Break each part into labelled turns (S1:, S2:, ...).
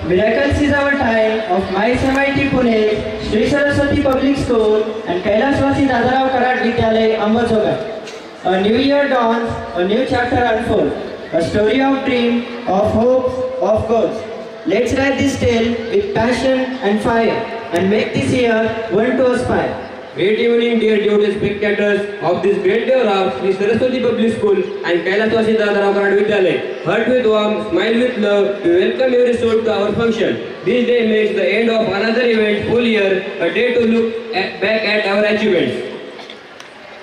S1: Miracles is our time of my MIT Pune, Sri Saraswati Public School and Kailaswasi Dadarao Karad Vidyalay Ambazogai. A new year dawns, a new chapter unfolds, a story of dream, of hopes, of goals. Let's write this tale with passion and fire and make this year one to aspire.
S2: Great evening, dear devoted spectators of this great day of Sri Saraswati Public School and Kailaswasi Dadarao Karad Vidyalay. Heart with warmth, smile with love, we welcome every soul to our function. This day marks the end of another event, full year, a day to look back at our achievements.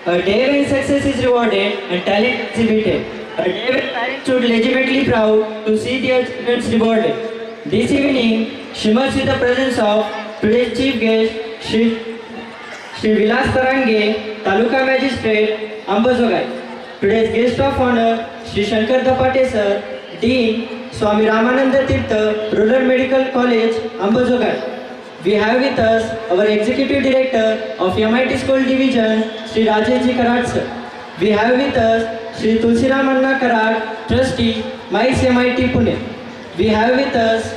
S1: A day when success is rewarded and talent exhibited. A day when parents should legitimately proud to see their children rewarded. This evening, shimmers with the presence of today's chief guest, Shri Vilas Tarange, Taluka Magistrate, Ambazogai. Today's guest of honor, Shri Shankar Dapate Sir, Dean, Swami Ramananda Tirtha, Rural Medical College, Ambazogai. We have with us our Executive Director of MIT School Division, Shri Rajesh Karad Sir. We have with us Shri Tulsiram Anna Karad, Trustee, MICE MIT Pune. We have with us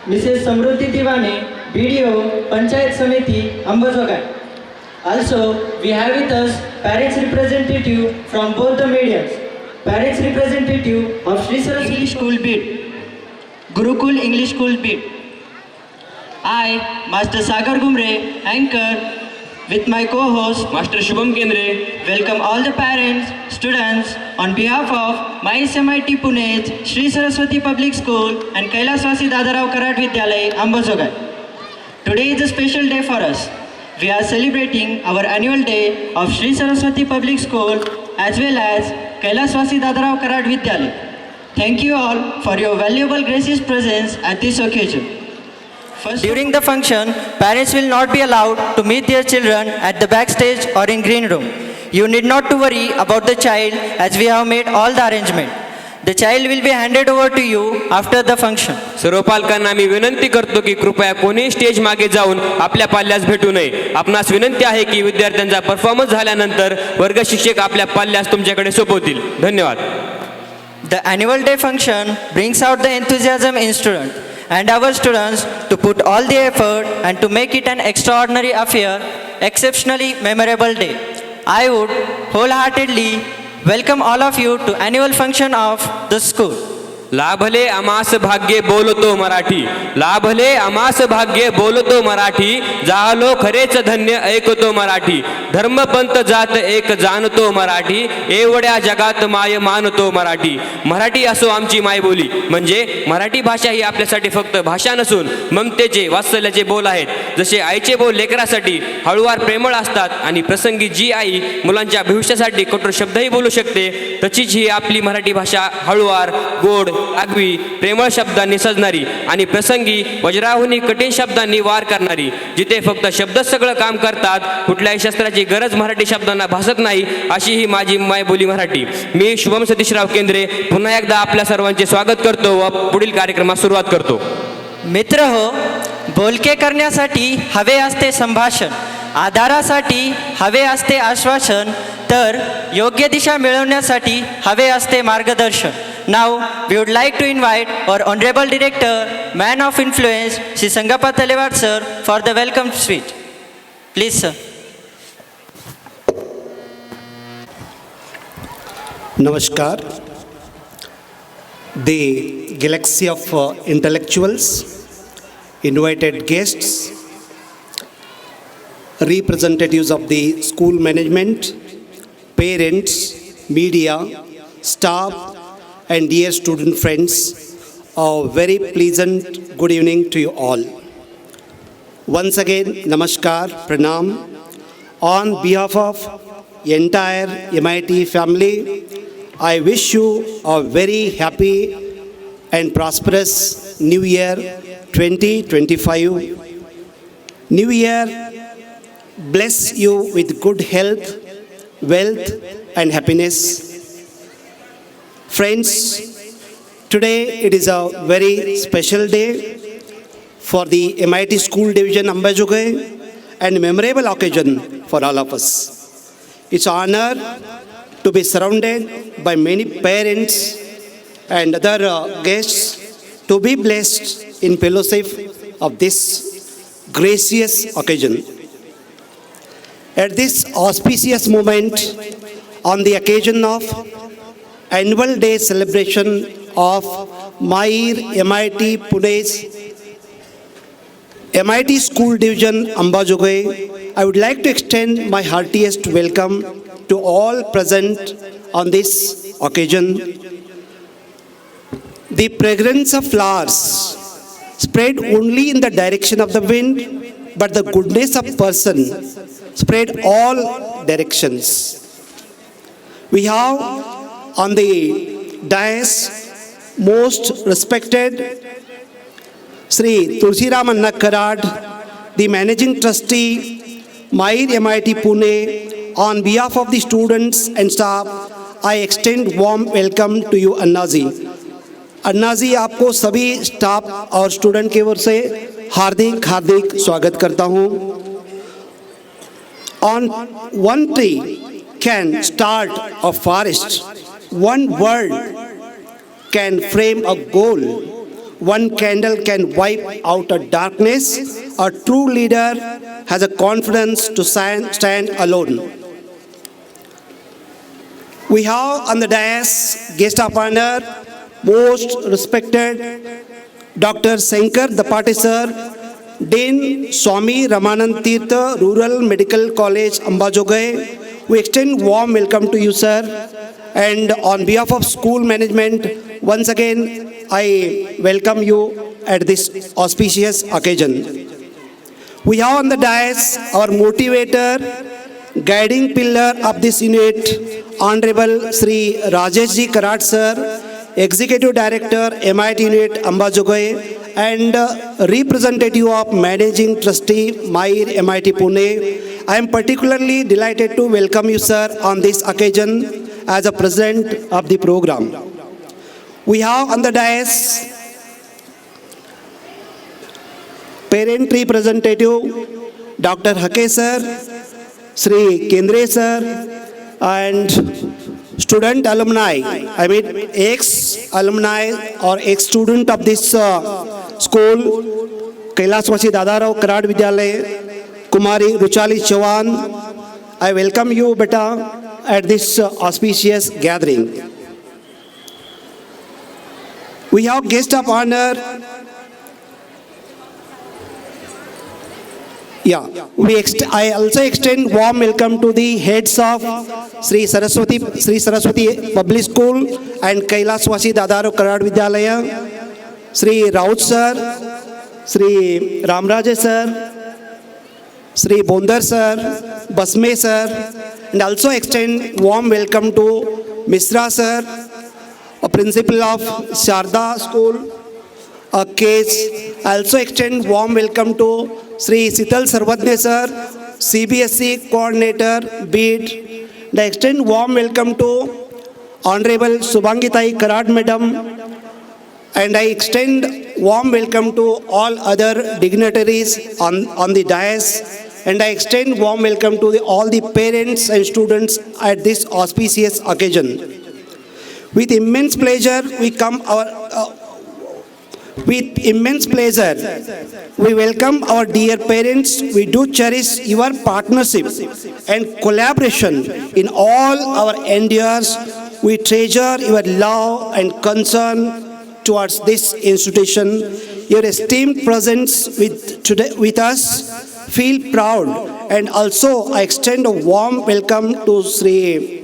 S1: Mrs. Samruddhi Divane, BDO, Panchayat Samiti, Ambazogai. Also, we have with us parents representative from both the mediums. Parents representative of Sri Saraswati English School Bid, Gurukul English School Bid. I, Master Sagar Gumre, anchor, with my co-host,
S2: Master Shubham Kendre,
S1: welcome all the parents, students, on behalf of MICE MIT Pune, Sri Saraswati Public School and Kailaswasi Dadarao Karad Vidyalay, Ambazogai. Today is a special day for us. We are celebrating our annual day of Sri Saraswati Public School as well as Kailaswasi Dadarao Karad Vidyalay. Thank you all for your valuable gracious presence at this occasion. During the function, parents will not be allowed to meet their children at the backstage or in green room. You need not to worry about the child as we have made all the arrangement. The child will be handed over to you after the function.
S2: सर्व पालकांना मी विनंती करतो की कृपया कोणी stage मागे जाऊन आपल्या पाल्यास भेटू नये. आपणास विनंती आहे की विद्यार्थ्यांचा परफॉर्मन्स झाल्यानंतर वर्ग शिक्षक आपल्या पाल्यास तुमच्याकडे सोपवतील. धन्यवाद.
S1: The annual day function brings out the enthusiasm in students and our students to put all the effort and to make it an extraordinary affair, exceptionally memorable day. I would wholeheartedly welcome all of you to annual function of the school.
S2: लाभले आमास भाग्ये बोलतो मराठी, लाभले आमास भाग्ये बोलतो मराठी, झालो खरेच धन्य ऐकतो मराठी, धर्मपंथ जात एक जाणतो मराठी, एवढ्या जगात माय मानतो मराठी. मराठी असो आमची मायबोली, म्हणजे मराठी भाषा ही आपल्यासाठी फक्त भाषा नसून ममतेचे वात्सल्याचे बोल आहेत. जसे आईचे बोल लेकरासाठी हळुवार प्रेमळ असतात आणि प्रसंगी जी आई मुलांच्या भविष्यासाठी कठोर शब्दही बोलू शकते, तशीच ही आपली मराठी भाषा हळुवार, गोड, आगवी, प्रेमळ शब्दांनी सजणारी आणि प्रसंगी वज्राहुनी कठीण शब्दांनी वार करणारी. जिथे फक्त शब्द सगळं काम करतात, कुठल्याही शस्त्राची गरज मराठी शब्दांना भासत नाही, अशी ही माझी मायबोली मराठी. मी शुभम सतीशराव केंद्रे पुन्हा एकदा आपल्या सर्वांचे स्वागत करतो व पुढील कार्यक्रमास सुरुवात करतो.
S1: मित्र हो, बोलके करण्यासाठी हवे असते संभाषण, आधारासाठी हवे असते आश्वासन, तर योग्य दिशा मिळवण्यासाठी हवे असते मार्गदर्शन. Now, we would like to invite our Honorable Director, Man of Influence, Shri Sangappa Talewar Sir, for the welcome speech. Please, sir.
S3: Namaskar. The galaxy of intellectuals, invited guests, representatives of the school management, parents, media, staff, and dear student friends, a very pleasant good evening to you all. Once again, Namaskar, Pranam. On behalf of entire MIT family, I wish you a very happy and prosperous New Year 2025. New Year bless you with good health, wealth, and happiness. Friends, today it is a very special day for the MIT School Division Ambazogai and memorable occasion for all of us. It's an honor to be surrounded by many parents and other guests to be blessed in fellowship of this gracious occasion. At this auspicious moment, on the occasion of annual day celebration of Mahir MIT Pune's MIT School Division Ambajogai, I would like to extend my heartiest welcome to all present on this occasion. The fragrance of flowers spread only in the direction of the wind, but the goodness of person spread all directions. We have on the dais most respected Sri Tulsiram Anna Karad, the Managing Trustee, Mahir MIT Pune. On behalf of the students and staff, I extend warm welcome to you, Anna ji. अन्ना जी, आपको सभी staff और student की ओर से हार्दिक हार्दिक स्वागत करता हूं। On one tree can start a forest, one word can frame a goal, one candle can wipe out a darkness. A true leader has a confidence to stand alone. We have on the dais guest of honor, most respected Dr. Sankar Dapati sir, Dean Swami Ramanand Tirtha, Rural Medical College, Ambajogai. We extend warm welcome to you, sir. And on behalf of school management, once again, I welcome you at this auspicious occasion. We have on the dais our motivator, guiding pillar of this unit, Honorable Sri Rajesh Ji Karat sir, Executive Director, MIT Unit, Ambajogai, and representative of Managing Trustee, Mahir MIT Pune. I am particularly delighted to welcome you, sir, on this occasion as a president of the program. We have on the dais parent representative, Dr. Hake sir, Sri Kendre sir, and student alumni, I mean ex-alumni or ex-student of this school, Kailaswasi Dadarao Karad Vidyalaya, Kumari Ruchali Chauhan. I welcome you, beta, at this auspicious gathering. We have guest of honor. I also extend warm welcome to the heads of Sri Saraswati Public School and Kailaswasi Dadaro Karad Vidyalaya, Sri Raut sir, Sri Ramraje sir, Sri Bondar sir, Basme sir, and also extend warm welcome to Misra sir, a principal of Sharda School, a case. I also extend warm welcome to Sri Sital Sarvadne sir, CBSE coordinator, BED. I extend warm welcome to Honorable Subhangitai Karad madam, and I extend warm welcome to all other dignitaries on the dais, and I extend warm welcome to all the parents and students at this auspicious occasion. With immense pleasure, we welcome our dear parents. We do cherish your partnership and collaboration in all our endeavors. We treasure your love and concern towards this institution. Your esteemed presence with us, feel proud. And also, I extend a warm welcome to Sri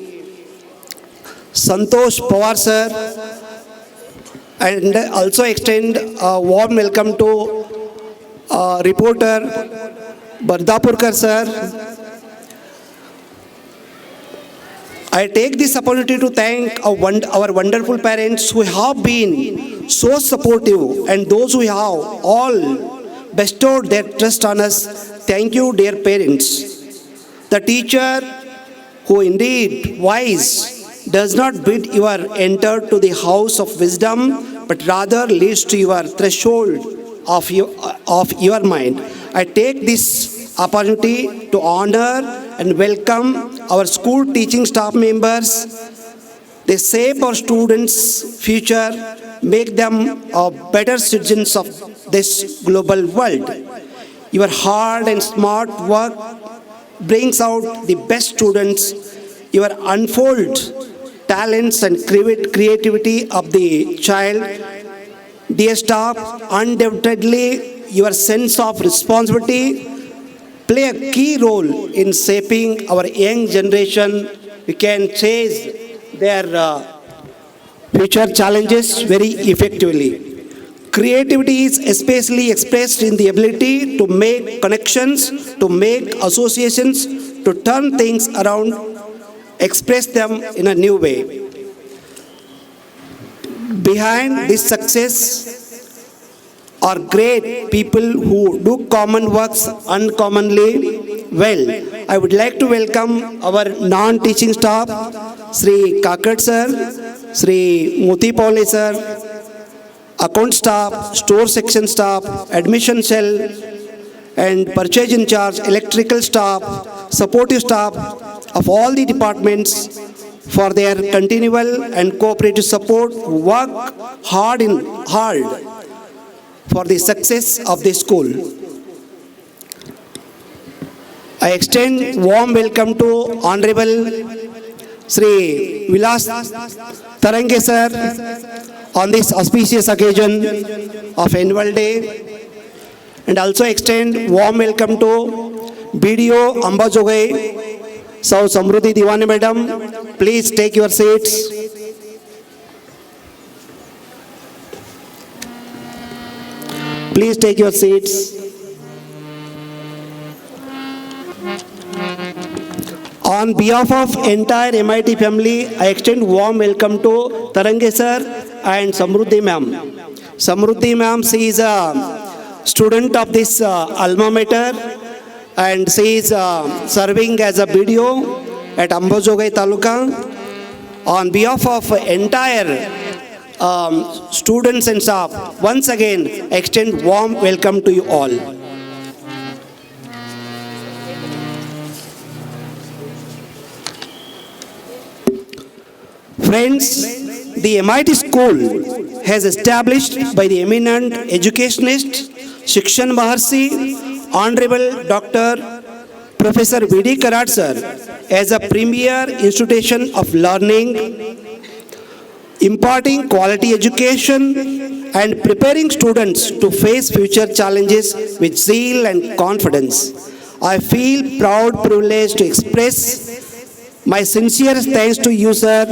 S3: Santosh Pawar sir, and also extend a warm welcome to reporter Bardapurkar sir. I take this opportunity to thank our wonderful parents who have been so supportive, and those who have all bestowed their trust on us. Thank you, dear parents. The teacher who indeed wise does not bid you enter to the house of wisdom, but rather leads to your threshold of your mind. I take this opportunity to honor and welcome our school teaching staff members, They shape our students' future, make them better citizens of this global world. Your hard and smart work brings out the best students. Your unfold talents and creativity of the child. Dear staff, undoubtedly your sense of responsibility play a key role in shaping our young generation. We can chase their future challenges very effectively. Creativity is especially expressed in the ability to make connections, to make associations, to turn things around, express them in a new way. Behind this success are great people who do common works uncommonly well. I would like to welcome our non-teaching staff, Sri Kakad sir, Sri Moti Paule sir, account staff, store section staff, admission cell, and purchase in charge, electrical staff, supportive staff of all the departments for their continual and cooperative support, who work hard for the success of the school. I extend warm welcome to Honorable Sri Vilas Tarange sir on this auspicious occasion of Annual Day, and also extend warm welcome to BDO Ambajogai, Sau Samruddhi Diwane Madam. Please take your seats. Please take your seats. On behalf of entire MIT family, I extend warm welcome to Tarange sir and Samruddhi ma'am. Samruddhi ma'am, she is a student of this alma mater, and she is serving as a BDO at Ambajogai Taluka. On behalf of entire students and staff, once again extend warm welcome to you all. Friends, the MIT school has established by the eminent educationist Shikshan Maharshi, Honorable Dr. Professor V.D. Karad sir, as a premier institution of learning, imparting quality education and preparing students to face future challenges with zeal and confidence. I feel proud privileged to express my sincere thanks to you, sir,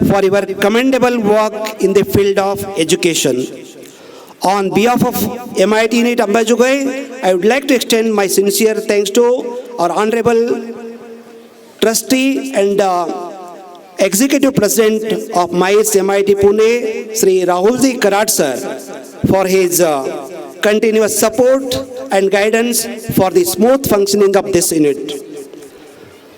S3: for your commendable work in the field of education. On behalf of MIT Unit Ambajogai, I would like to extend my sincere thanks to our Honorable Trustee and Executive President of MITES MIT Pune, Sri Rahulji Karad sir, for his continuous support and guidance for the smooth functioning of this unit.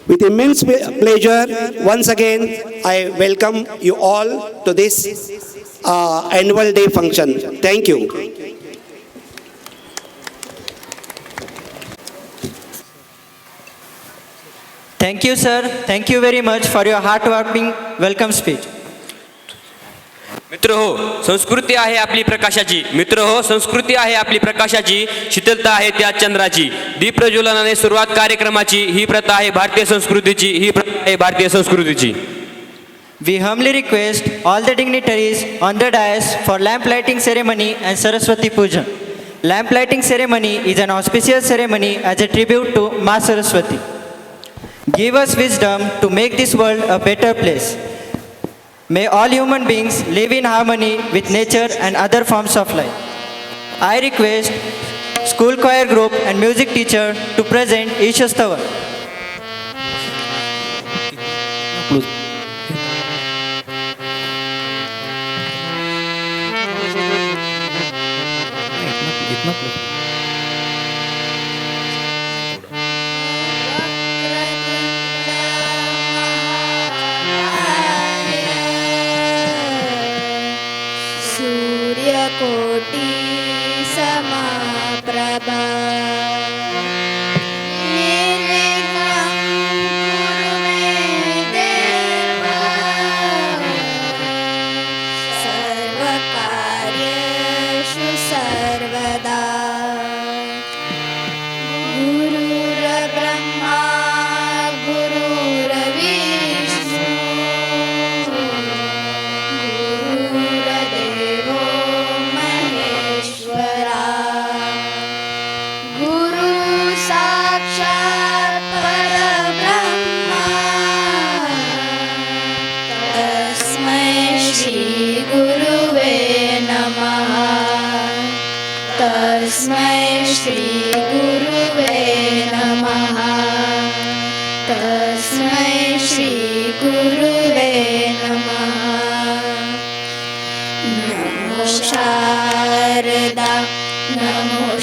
S3: With immense pleasure, once again, I welcome you all to this annual day function. Thank you.
S1: Thank you, sir. Thank you very much for your heartwarming welcome speech.
S2: मित्र हो, संस्कृती आहे आपली प्रकाशाची. मित्र हो, संस्कृती आहे आपली प्रकाशाची. शीतलता आहे त्या चंद्राची. दीप प्रज्वलनाने सुरुवात कार्यक्रमाची. ही प्रथा आहे भारतीय संस्कृतीची. ही प्रथा आहे भारतीय संस्कृतीची.
S1: We humbly request all the dignitaries on the dais for lamp lighting ceremony and Saraswati Puja. Lamp lighting ceremony is an auspicious ceremony as a tribute to Ma Saraswati. Give us wisdom to make this world a better place. May all human beings live in harmony with nature and other forms of life. I request school choir group and music teacher to present Ishastavar.
S4: सूर्यकोटि समप्रभा निर्विघ्नं कुरु मे देव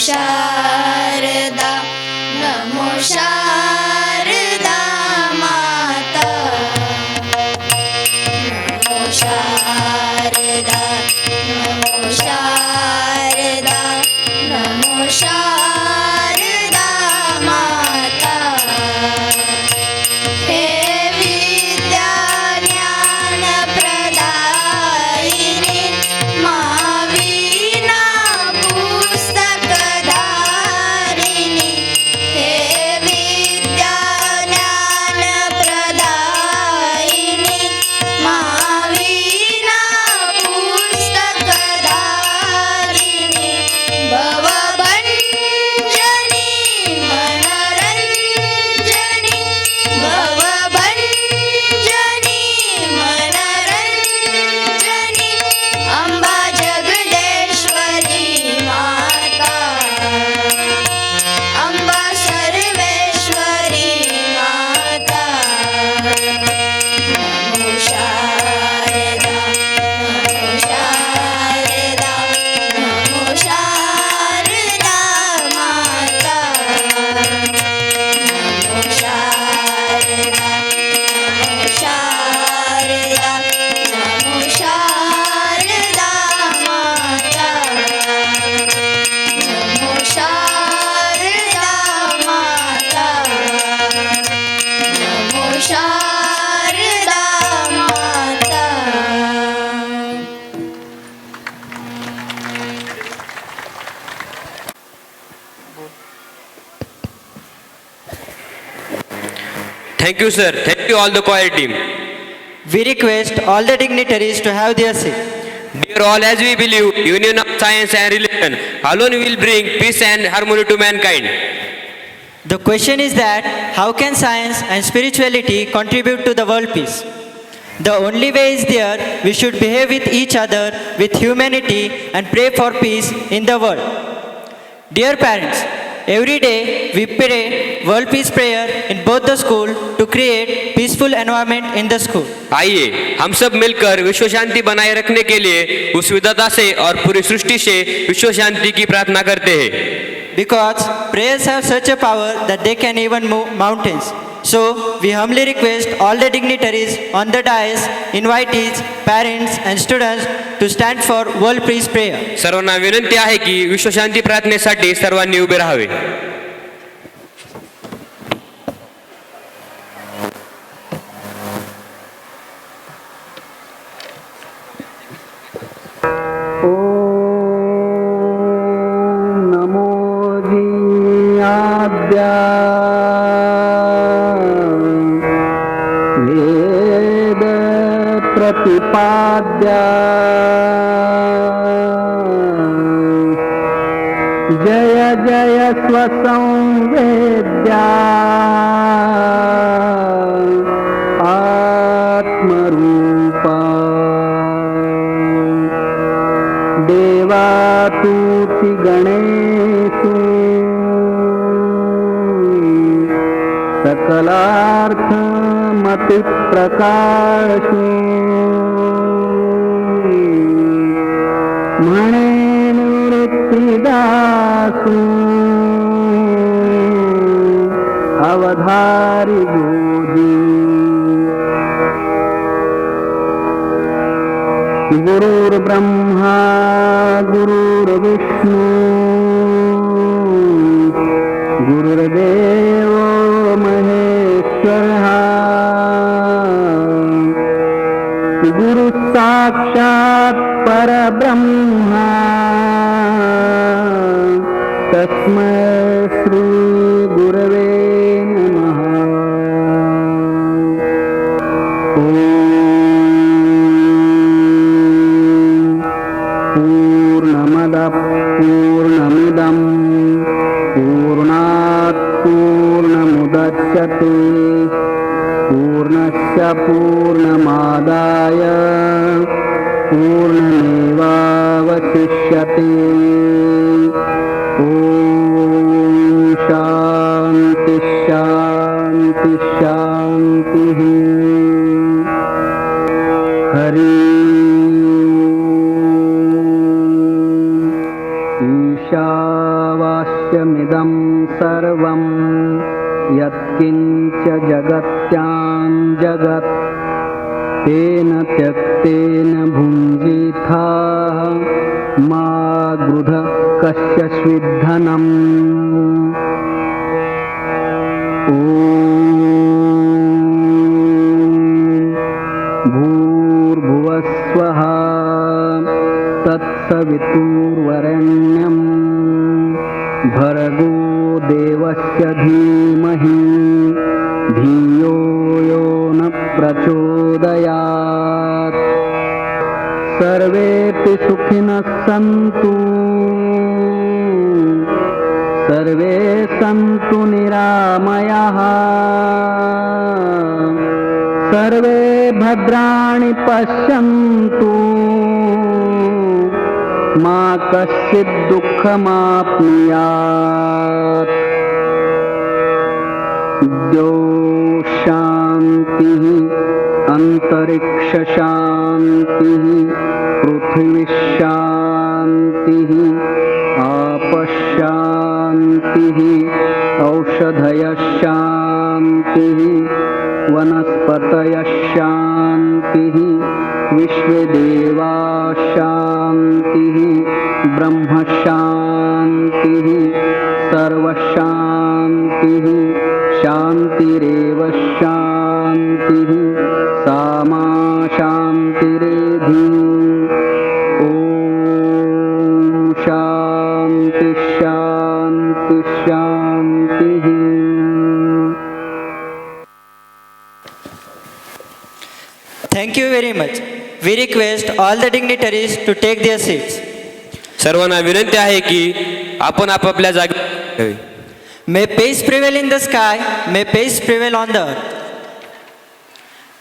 S4: शारदा नमो शारदा माता नमो शारदा नमो शारदा नमो शारदा माता हे विद्या ज्ञान प्रदायिनी मावीना पुस्तकधारिणी हे विद्या ज्ञान प्रदायिनी मावीना पुस्तकधारिणी भवभञ्जनी मनरञ्जनी भवभञ्जनी मनरञ्जनी अम्बा जगदेश्वरी माता अम्बा सर्वेश्वरी माता नमो शारदा नमो शारदा नमो शारदा माता नमो शारदा नमो शारदा नमो शारदा माता नमो शारदा माता नमो शारदा माता
S2: Thank you, sir. Thank you, all the choir team.
S1: We request all the dignitaries to have their seat.
S2: Dear all, as we believe, union of science and religion alone will bring peace and harmony to mankind.
S1: The question is that how can science and spirituality contribute to the world peace? The only way is there we should behave with each other with humanity and pray for peace in the world. Dear parents, every day we pray world peace prayer in both the school to create peaceful environment in the school.
S2: आइए हम सब मिलकर विश्व शांति बनाए रखने के लिए उस विधाता से और पूरी सृष्टि से विश्व शांति की प्रार्थना करते हैं.
S1: Because prayers have such a power that they can even move mountains. So, we humbly request all the dignitaries on the dais, invitees, parents and students to stand for world peace prayer.
S2: सर्वांना विनंती आहे की विश्व शांती प्रार्थनेसाठी सर्वांनी उभे राहावे.
S3: नमो धियाद्या वेद प्रतिपाद्या जय जय स्वसंवेद्या आत्मरूपा देवातुति गणेषु सकलार्थमतिप्रकाशु म्हणे निवृत्तिदासु अवधारि बोधि गुरुर्ब्रह्मा गुरुर्विष्णु गुरुर्देवो महेश्वरः गुरुः साक्षात् परब्रह्मा तस्मै श्री गुरवे नमः. पूर्णमदः पूर्णमिदं पूर्णात् पूर्णमुदच्यते पूर्णस्य पूर्णमादाय पूर्णमेवावशिष्यते. ॐ शान्ति शान्ति शान्तिः. हरि ईशावास्यं
S5: च जगत्यां जगत् तेन त्यक्तेन भुञ्जीथाः मा गृध कस्य स्विद्धनम् ॐ भूर्भुवस्वः तत्सवितुर्वरेण्यं भर्गो देवस्य धीमहि धियो यो न प्रचोदयात् सर्वेऽपि सुखिनः सन्तु सर्वे सन्तु निरामयाः सर्वे भद्राणि पश्यन्तु मा कश्चित् दुःखमाप्नुयात् द्यौ शान्तिः अन्तरिक्षशान्तिः पृथिवीशान्तिः आपशान्तिः औषधयशान्तिः वनस्पतयशान्तिः विश्वेदेवाशान्तिः ब्रह्मशान्तिः सर्वशान्तिः शान्तिरेव शान्तिः सामा शान्तिरेधि ॐ शान्ति शान्ति शान्तिः
S1: Thank you very much. We request all the dignitaries to take their seats.
S2: सर्वांना विनंती आहे की आपण आपापल्या जागी
S1: May peace prevail in the sky, may peace prevail on the earth.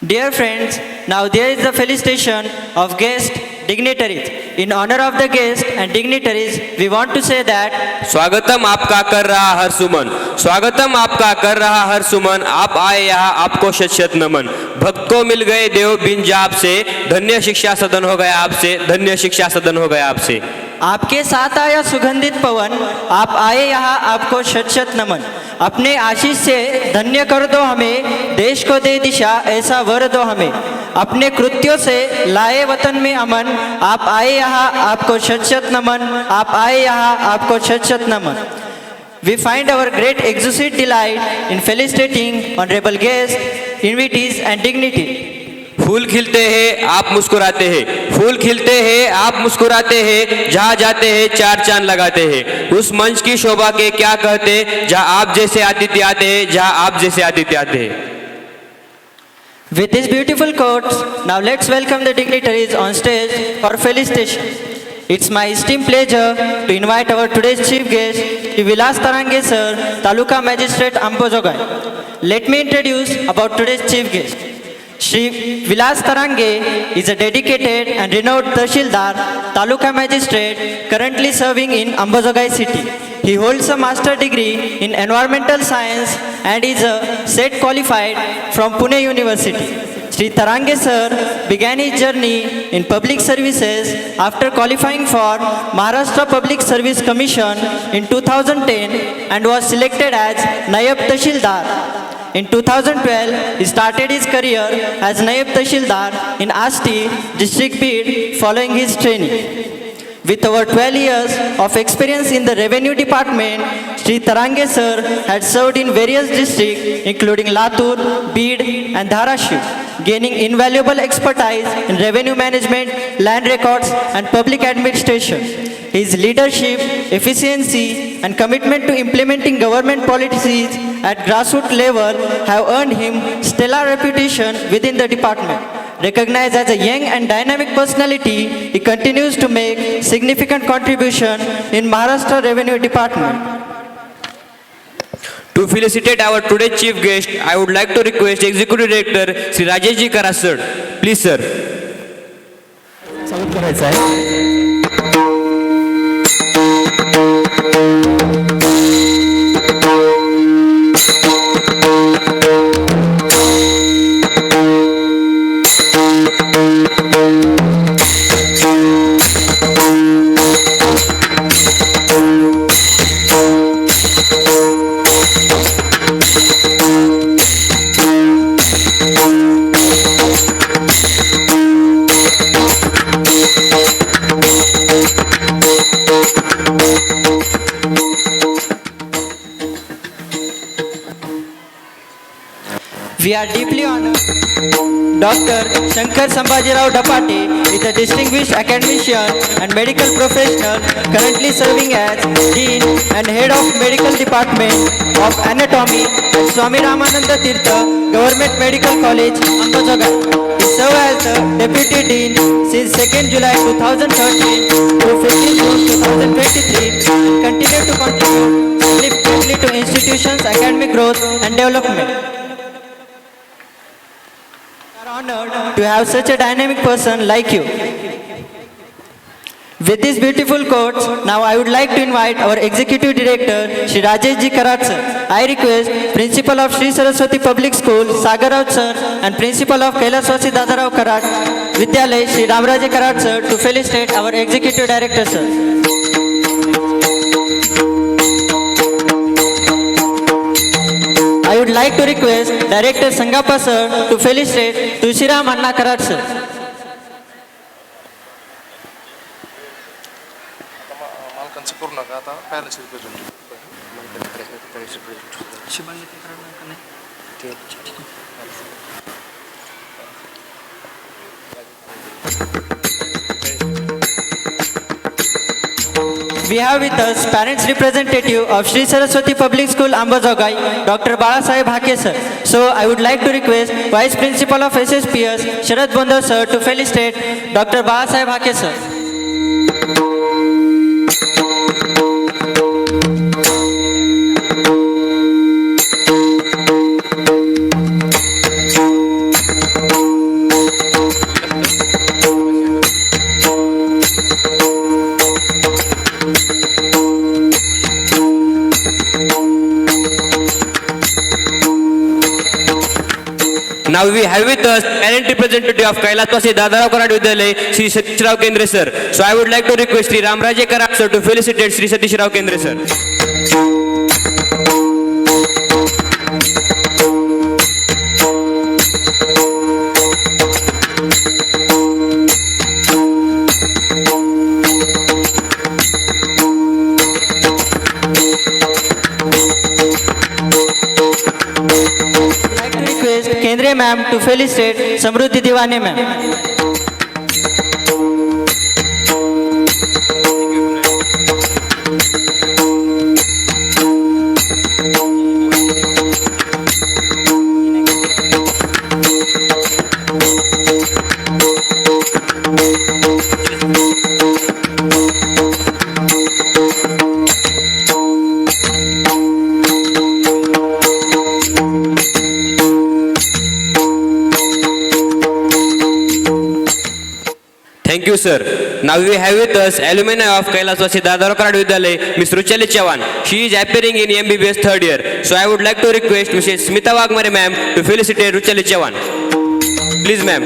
S1: Dear friends, now there is the felicitation of guest dignitaries. In honor of the guests and dignitaries, we want to say that
S2: स्वागतम आपका कर रहा हर सुमन, स्वागतम आपका कर रहा हर सुमन, आप आए यहाँ आपको शत शत नमन। भक्त को मिल गए देव बिन जाप से, धन्य शिक्षा सदन हो गया आपसे, धन्य शिक्षा सदन हो गया आपसे।
S1: आपके साथ आया सुगंधित पवन, आप आए यहाँ आपको शत शत नमन। अपने आशीष से धन्य कर दो हमें, देश को दे दिशा ऐसा वर दो हमें। अपने कृत्यों से लाए वतन में अमन, आप आए यहाँ आपको शत शत नमन, आप आए यहाँ आपको शत शत नमन। We find our great exquisite delight in felicitating honorable guests, invitees and dignitaries.
S2: फूल खिलते हैं आप मुस्कुराते हैं, फूल खिलते हैं आप मुस्कुराते हैं, जहाँ जाते हैं चार चांद लगाते हैं। उस मंच की शोभा के क्या कहते, जहाँ आप जैसे अतिथि आते हैं, जहाँ आप जैसे अतिथि आते हैं।
S1: With these beautiful quotes, now let's welcome the dignitaries on stage for felicitation. It's my esteemed pleasure to invite our today's chief guest, Shri Vilas Tarange sir, Taluka Magistrate Ambojogai. Let me introduce about today's chief guest. Shri Vilas Tarange is a dedicated and renowned Tahsildar, Taluka Magistrate, currently serving in Ambojogai city. He holds a master degree in environmental science and is a SET qualified from Pune University. Shri Tarange sir began his journey in public services after qualifying for Maharashtra Public Service Commission in 2010 and was selected as Nayab Tahsildar. In 2012, he started his career as Nayab Tahsildar in Asti, District Bid, following his training. With over 12 years of experience in the revenue department, Shri Tarange sir had served in various districts including Latur, Bid and Dharashiv, gaining invaluable expertise in revenue management, land records and public administration. His leadership, efficiency and commitment to implementing government policies at grassroots level have earned him stellar reputation within the department. Recognized as a young and dynamic personality, he continues to make significant contribution in Maharashtra Revenue Department.
S2: To felicitate our today's chief guest, I would like to request Executive Director Sri Rajesh Ji Karas sir. Please sir.
S5: स्वागत करायचं आहे.
S1: We are deeply honored. Dr. Shankar Sambhajirao Dapate is a distinguished academician and medical professional currently serving as Dean and Head of Medical Department of Anatomy at Swami Ramananda Tirtha Government Medical College, Ambazogai. He served as the Deputy Dean since 2nd July 2013 to 15th June 2023 and continued to contribute significantly to institutions' academic growth and development. We are honored to have such a dynamic person like you. With these beautiful quotes, now I would like to invite our Executive Director, Shri Rajesh Ji Karat sir. I request Principal of Shri Saraswati Public School, Sagar Raut sir, and Principal of Kailaswasi Dadarao Karat Vidyalay, Shri Ramraje Karat sir, to felicitate our Executive Director sir. I would like to request Director Sangappa sir to felicitate Tushiram Anna Karat sir.
S6: मालकांचं करू नका आता parents
S1: We have with us parents representative of Shri Saraswati Public School Ambazogai, Dr. Balasaheb Hake sir. So I would like to request Vice Principal of SSPS, Sharad Bondar sir, to felicitate Dr. Balasaheb Hake sir.
S2: Now we have with us parent representative of Kailaswasi Dadarao Karat Vidyalay, Shri Satish Rao Kendre sir. So I would like to request Shri Ramraje Karat sir to felicitate Shri Satish Rao Kendre sir.
S1: Kendriya ma'am to felicitate Samruddhi Diwane ma'am.
S2: Thank you, sir. Now we have with us alumni of Kailaswasi Dadarao Karat Vidyalay, Ms. Ruchali Chavan. She is appearing in MBBS third year. So I would like to request Mrs. Smita Wagmare ma'am to felicitate Ruchali Chavan. Please, ma'am.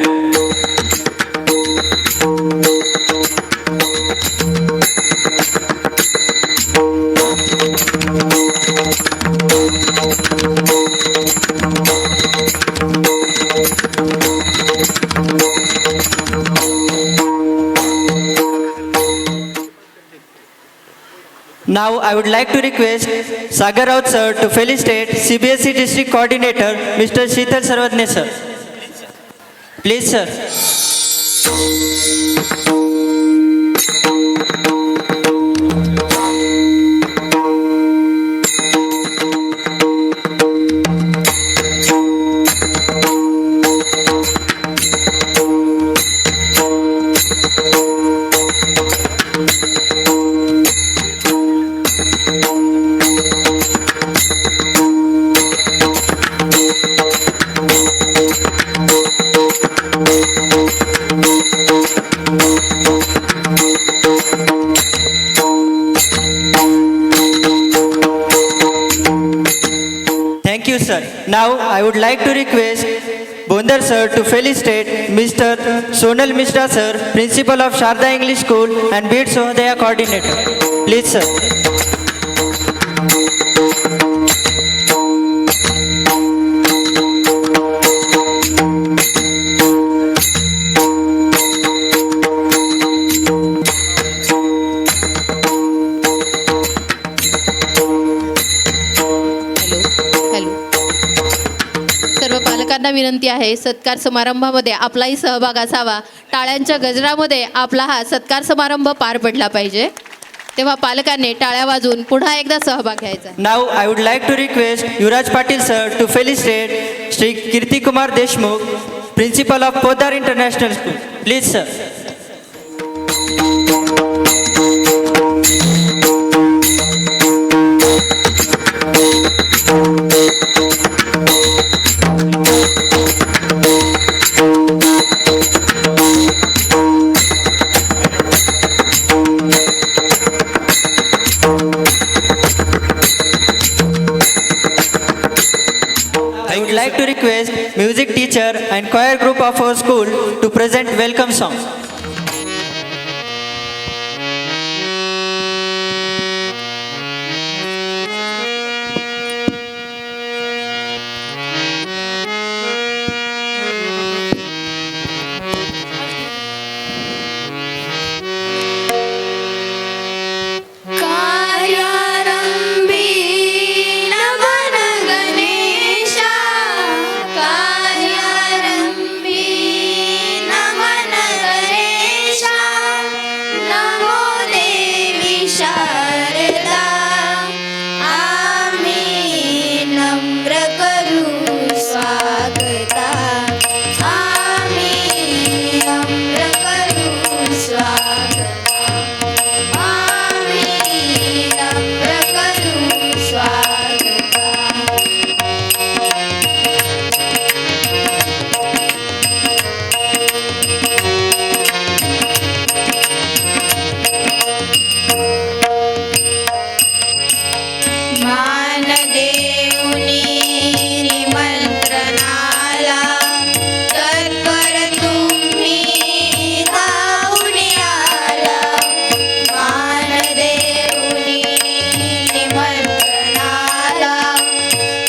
S1: Now I would like to request Sagar Raut sir to felicitate CBSE District Coordinator Mr. Sheetal Sarwadne sir. Please sir. Thank you, sir. Now I would like to request Bondar sir to felicitate Mr. Sonal Mishra sir, Principal of Sharda English School and Beat Sohadaya Coordinator. Please, sir.
S7: Hello सर्वप्रथम पालकांना विनंती आहे, सत्कार समारंभामध्ये आपलाही सहभाग असावा. टाळ्यांच्या गजरामध्ये आपला हा सत्कार समारंभ पार पडला पाहिजे. तेव्हा पालकांनी टाळ्या वाजवून पुन्हा एकदा सहभाग घ्यायचा.
S1: Now I would like to request Yuvraj Patil sir to felicitate Shri Kirti Kumar Deshmukh, Principal of Podar International School. Please sir. I would like to request music teacher and choir group of our school to present welcome song.
S4: कार्यारंभी नमन गणेशा, कार्यारंभी नमन गणेशा, नमो देवी शारदा, आम्ही नम्र करू स्वागता, आम्ही नम्र करू स्वागता, आम्ही नम्र करू स्वागता. मान देऊनी निमंत्रणाला तत्पर तुम्ही धावून आला. मान देऊनी निमंत्रणाला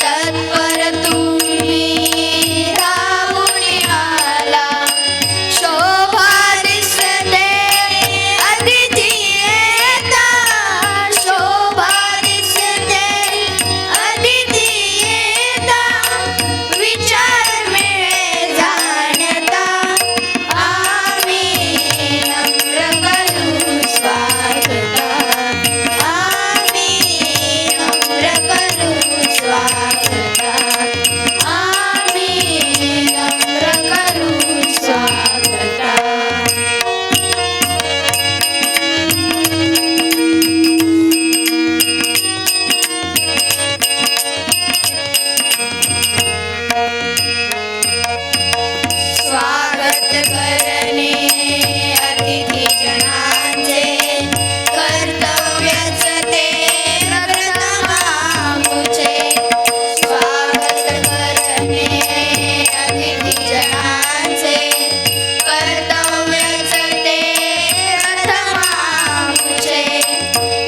S4: तत्पर तुम्ही धावून आला. शोभा दिसते अतिथी येता, शोभा दिसते अतिथी येता, विचार मिळे जाणता, आम्ही नम्र करू स्वागता, आम्ही नम्र करू स्वागता, आम्ही नम्र करू स्वागता. स्वागत करणे अतिथी जनांचे, कर्तव्यच ते प्रथमामुचे. स्वागत करणे अतिथी जनांचे, कर्तव्यच ते प्रथमामुचे.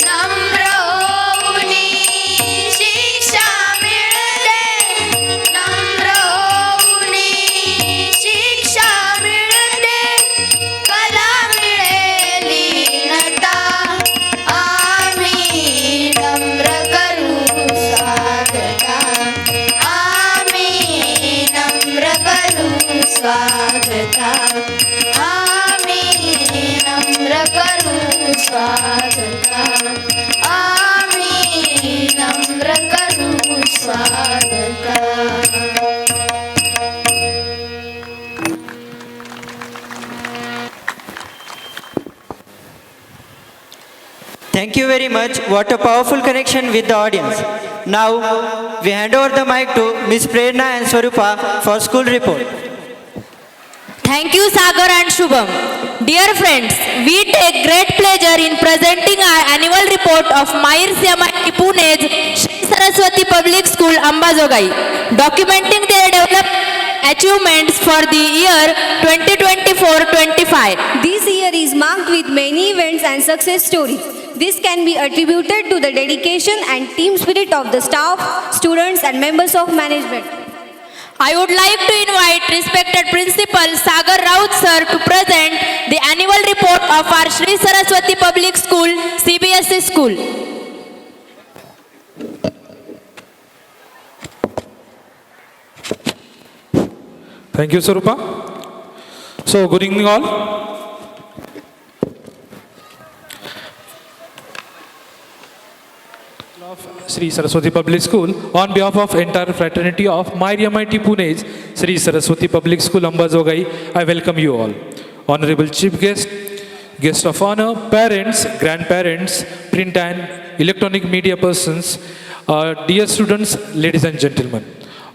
S4: नम्र होऊनी शिक्षा मिळते, नम्र होऊनी शिक्षा मिळते, कला मिळेली नता, आम्ही नम्र करू स्वागता, आम्ही नम्र करू स्वागता, आम्ही नम्र करू स्वागता, आम्ही नम्र करू स्वागता.
S1: Thank you very much. What a powerful connection with the audience. Now we hand over the mic to Miss Prerna and Swarupa for school report.
S8: Thank you, Sagar and Shubham. Dear friends, we take great pleasure in presenting our annual report of Mayur CMIT Pune's Shri Saraswati Public School, Ambazogai, documenting their development achievements for the year 2024-25.
S9: This year is marked with many events and success stories. This can be attributed to the dedication and team spirit of the staff, students and members of management.
S8: I would like to invite respected Principal Sagar Raut sir to present the annual report of our Shri Saraswati Public School, CBSE school.
S10: Thank you, Sarupa. So, good evening, all. Of Sri Saraswati Public School, on behalf of entire fraternity of Myri MIT Pune's Sri Saraswati Public School, Ambazogai, I welcome you all. Honorable Chief Guest, Guest of Honor, parents, grandparents, print and electronic media persons, dear students, ladies and gentlemen.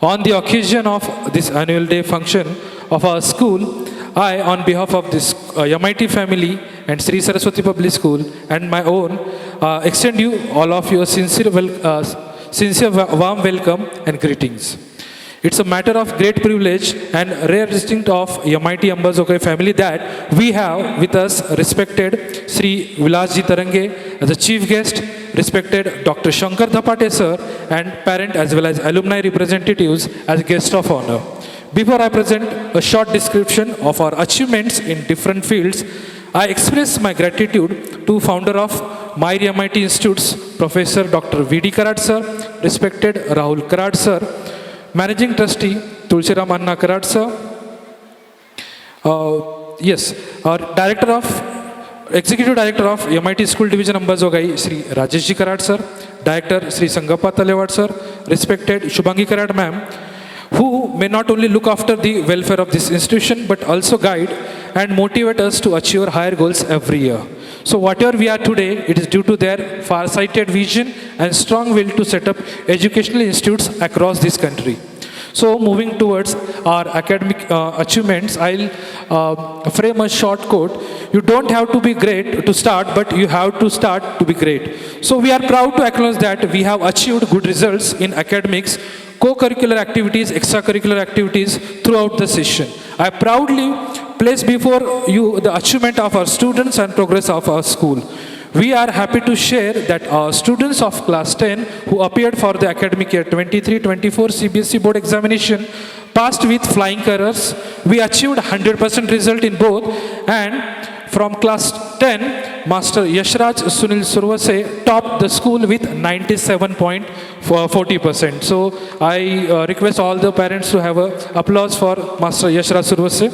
S10: On the occasion of this annual day function of our school, I, on behalf of this MIT family and Sri Saraswati Public School and my own, extend you all of your sincere warm welcome and greetings. It's a matter of great privilege and rare distinct of MIT Ambazogai family that we have with us respected Sri Vilasji Tarange as a chief guest, respected Dr. Shankar Dhapate sir and parent as well as alumni representatives as guest of honor. Before I present a short description of our achievements in different fields, I express my gratitude to founder of Myri MIT Institutes, Professor Dr. V.D. Karad sir, respected Rahul Karad sir, Managing Trustee Tulsiram Anna Karad sir, our Executive Director of MIT School Division Ambazogai, Sri Rajesh Karad sir, Director Sri Sangappa Talewad sir, respected Shubhangi Karad ma'am, who may not only look after the welfare of this institution but also guide and motivate us to achieve our higher goals every year. So whatever we are today, it is due to their far-sighted vision and strong will to set up educational institutes across this country. So moving towards our academic achievements, I'll frame a short quote. You don't have to be great to start, but you have to start to be great. So we are proud to acknowledge that we have achieved good results in academics, co-curricular activities, extracurricular activities throughout the session. I proudly place before you the achievement of our students and progress of our school. We are happy to share that our students of class 10 who appeared for the academic year 23-24 CBSE board examination passed with flying colors. We achieved 100% result in both, and from class 10, Master Yashraj Sunil Survase topped the school with 97.40%. So I request all the parents to have an applause for Master Yashraj Survase.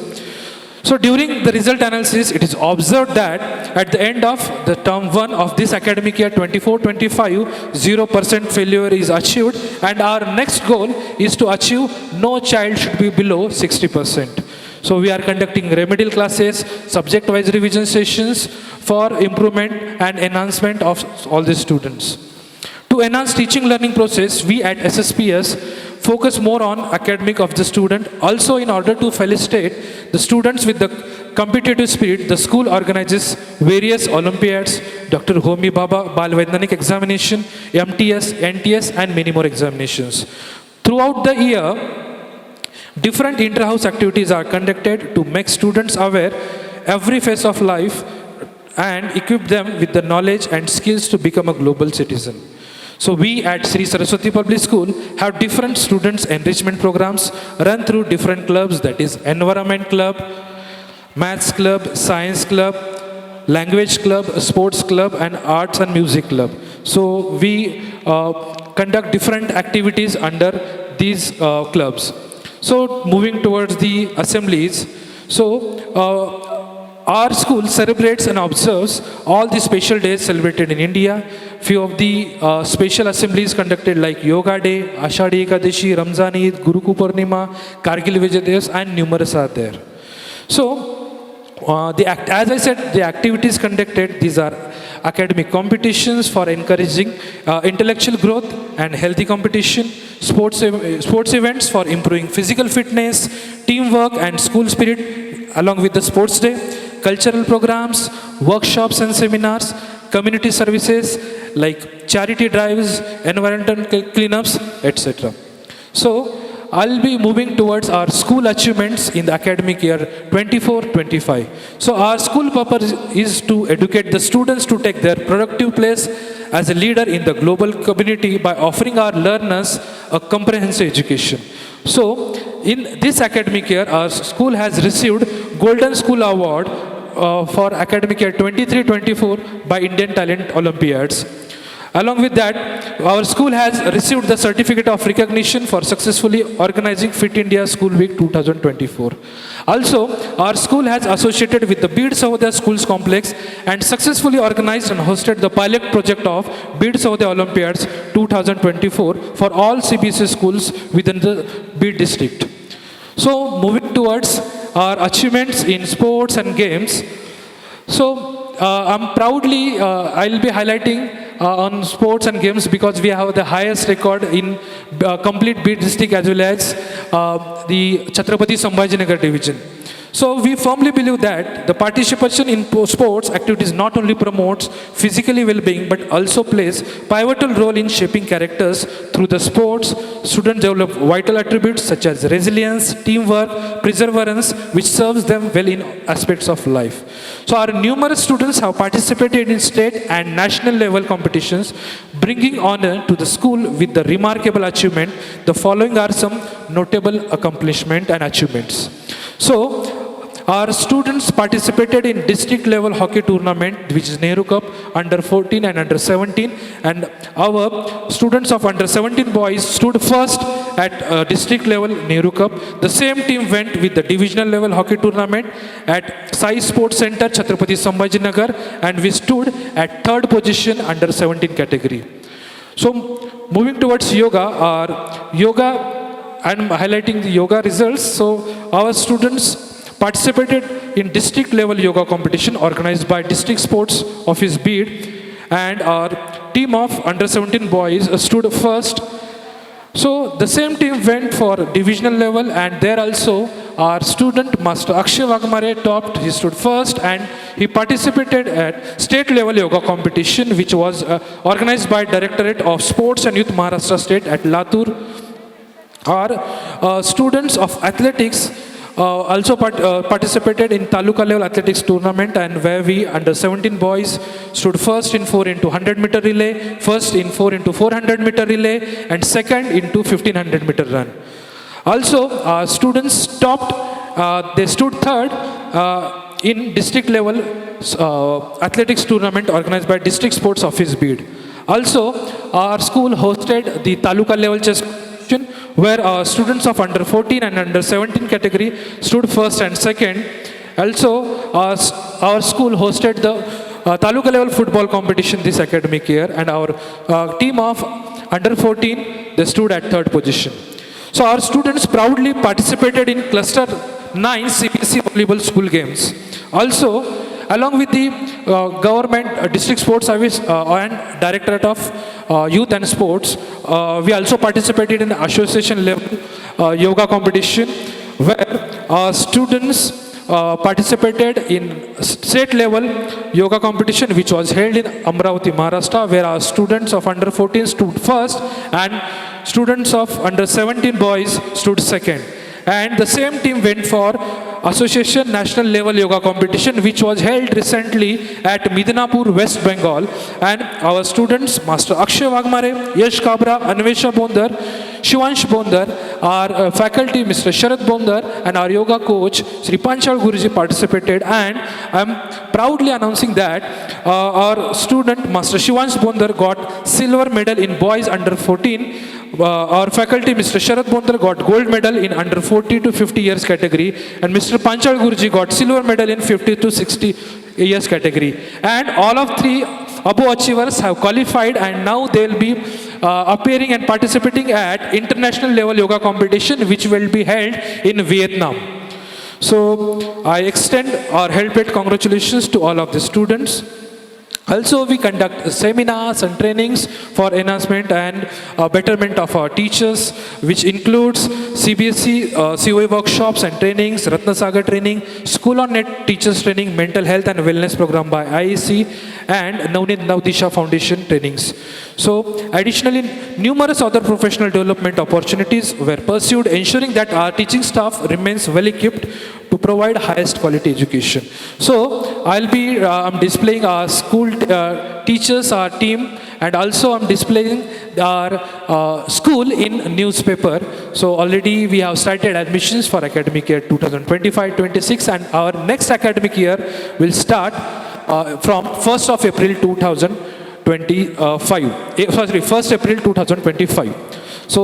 S10: So during the result analysis, it is observed that at the end of the term 1 of this academic year 24-25, 0% failure is achieved, and our next goal is to achieve no child should be below 60%. So we are conducting remedial classes, subject-wise revision sessions for improvement and enhancement of all the students. To enhance teaching learning process, we at SSPS focus more on academic of the student. Also, in order to felicitate the students with the competitive spirit, the school organizes various Olympiads, Dr. Homi Baba Bal Vaidyanik examination, MTS, NTS, and many more examinations. Throughout the year, different inter-house activities are conducted to make students aware every phase of life and equip them with the knowledge and skills to become a global citizen. So we at Sri Saraswati Public School have different students enrichment programs run through different clubs, that is Environment Club, Maths Club, Science Club, Language Club, Sports Club, and Arts and Music Club. So we conduct different activities under these clubs. So moving towards the assemblies, our school celebrates and observes all the special days celebrated in India. Few of the special assemblies conducted like Yoga Day, Ashadi Ekadashi, Ramzan Eid, Guru Ku Purnima, Kargil Vijay Devas, and numerous are there. So, as I said, the activities conducted, these are academic competitions for encouraging intellectual growth and healthy competition, sports events for improving physical fitness, teamwork and school spirit along with the sports day, cultural programs, workshops and seminars, community services like charity drives, environmental cleanups, etc. So, I'll be moving towards our school achievements in the academic year 24-25. So, our school purpose is to educate the students to take their productive place as a leader in the global community by offering our learners a comprehensive education. So, in this academic year, our school has received Golden School Award for academic year 23-24 by Indian Talent Olympiads. Along with that, our school has received the certificate of recognition for successfully organizing Fit India School Week 2024. Also, our school has associated with the Beed Sahodaya Schools Complex and successfully organized and hosted the pilot project of Beed Sahodaya Olympiads 2024 for all CBSE schools within the Beed district. So, moving towards our achievements in sports and games. So, I'll be highlighting on sports and games because we have the highest record in complete Beed district as well as the Chhatrapati Sambhajinagar division. So we firmly believe that the participation in sports activities not only promotes physically well-being but also plays pivotal role in shaping characters. Through the sports, students develop vital attributes such as resilience, teamwork, perseverance, which serves them well in aspects of life. So our numerous students have participated in state and national level competitions, bringing honor to the school with the remarkable achievement. The following are some notable accomplishments and achievements. So, our students participated in district level hockey tournament, which is Nehru Cup, under 14 and under 17. And our students of under 17 boys stood first at district level Nehru Cup. The same team went with the divisional level hockey tournament at Sai Sports Center, Chhatrapati Sambhajinagar, and we stood at third position under 17 category. So, moving towards I'm highlighting the yoga results. So, our students participated in district level yoga competition organized by District Sports Office Beed, and our team of under 17 boys stood first. So the same team went for divisional level, and there also our student Master Akshay Wagmare topped. He stood first and he participated at state level yoga competition, which was organized by Directorate of Sports and Youth Maharashtra State at Latur. Our students of athletics also participated in Taluka level athletics tournament, and where we under 17 boys stood first in 4 into 100 meter relay, first in 4 into 400 meter relay, and second into 1500 meter run. Also, students topped, they stood third in district level athletics tournament organized by District Sports Office Beed. Also, our school hosted the Taluka level chess where students of under 14 and under 17 category stood first and second. Also, our school hosted the Taluka level football competition this academic year, and our team of under 14, they stood at third position. So our students proudly participated in Cluster 9 CBSE volleyball school games. Also, along with the government district sports service and Directorate of Youth and Sports, we also participated in association level yoga competition, where students participated in state level yoga competition, which was held in Amravati, Maharashtra, where our students of under 14 stood first and students of under 17 boys stood second. And the same team went for Association National Level Yoga Competition, which was held recently at Midnapur, West Bengal. And our students, Master Akshay Wagmare, Yash Kabra, Anvesha Bondar, Shivansh Bondar, our faculty, Mr. Sharad Bondar, and our yoga coach, Sri Panchal Guruji participated. And I'm proudly announcing that our student, Master Shivansh Bondar, got silver medal in boys under 14. Our faculty, Mr. Sharad Bondar, got gold medal in under 40 to 50 years category, and Mr. Panchal Guruji got silver medal in 50 to 60 years category. And all of three above achievers have qualified, and now they will be appearing and participating at international level yoga competition, which will be held in Vietnam. So I extend our heartfelt congratulations to all of the students. Also, we conduct seminars and trainings for enhancement and betterment of our teachers, which includes CBSE COE workshops and trainings, Ratna Sagar training, School on Net teachers training, mental health and wellness program by IEC, and Navneet Navdisha Foundation trainings. So, additionally, numerous other professional development opportunities were pursued, ensuring that our teaching staff remains well equipped to provide highest quality education. So, I'm displaying our school teachers, our team, and also I'm displaying our school in newspaper. So already we have started admissions for academic year 2025-26, and our next academic year will start from 1st of April 2025. 1st April 2025. So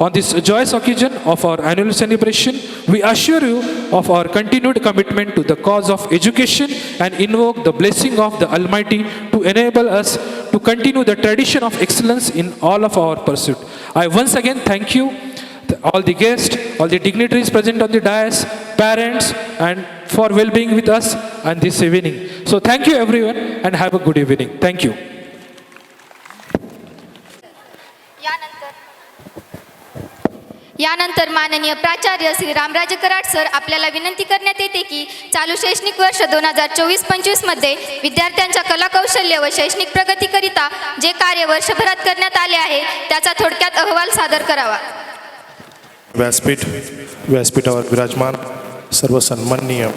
S10: on this joyous occasion of our annual celebration, we assure you of our continued commitment to the cause of education and invoke the blessing of the Almighty to enable us to continue the tradition of excellence in all of our pursuit. I once again thank you, all the guests, all the dignitaries present on the dais, parents, and for well-being with us and this evening. So thank you everyone and have a good evening. Thank you.
S4: यानंतर माननीय प्राचार्य Shri Ramraje Karad sir आपल्याला विनंती करण्यात येते की चालू शैक्षणिक वर्ष 2024-25 मध्ये विद्यार्थ्यांच्या कलाकौशल्य व शैक्षणिक प्रगतीकरिता जे कार्य वर्षभरात करण्यात आले आहे त्याचा थोडक्यात अहवाल सादर करावा.
S6: व्यासपीठावर विराजमान सर्व सन्माननीय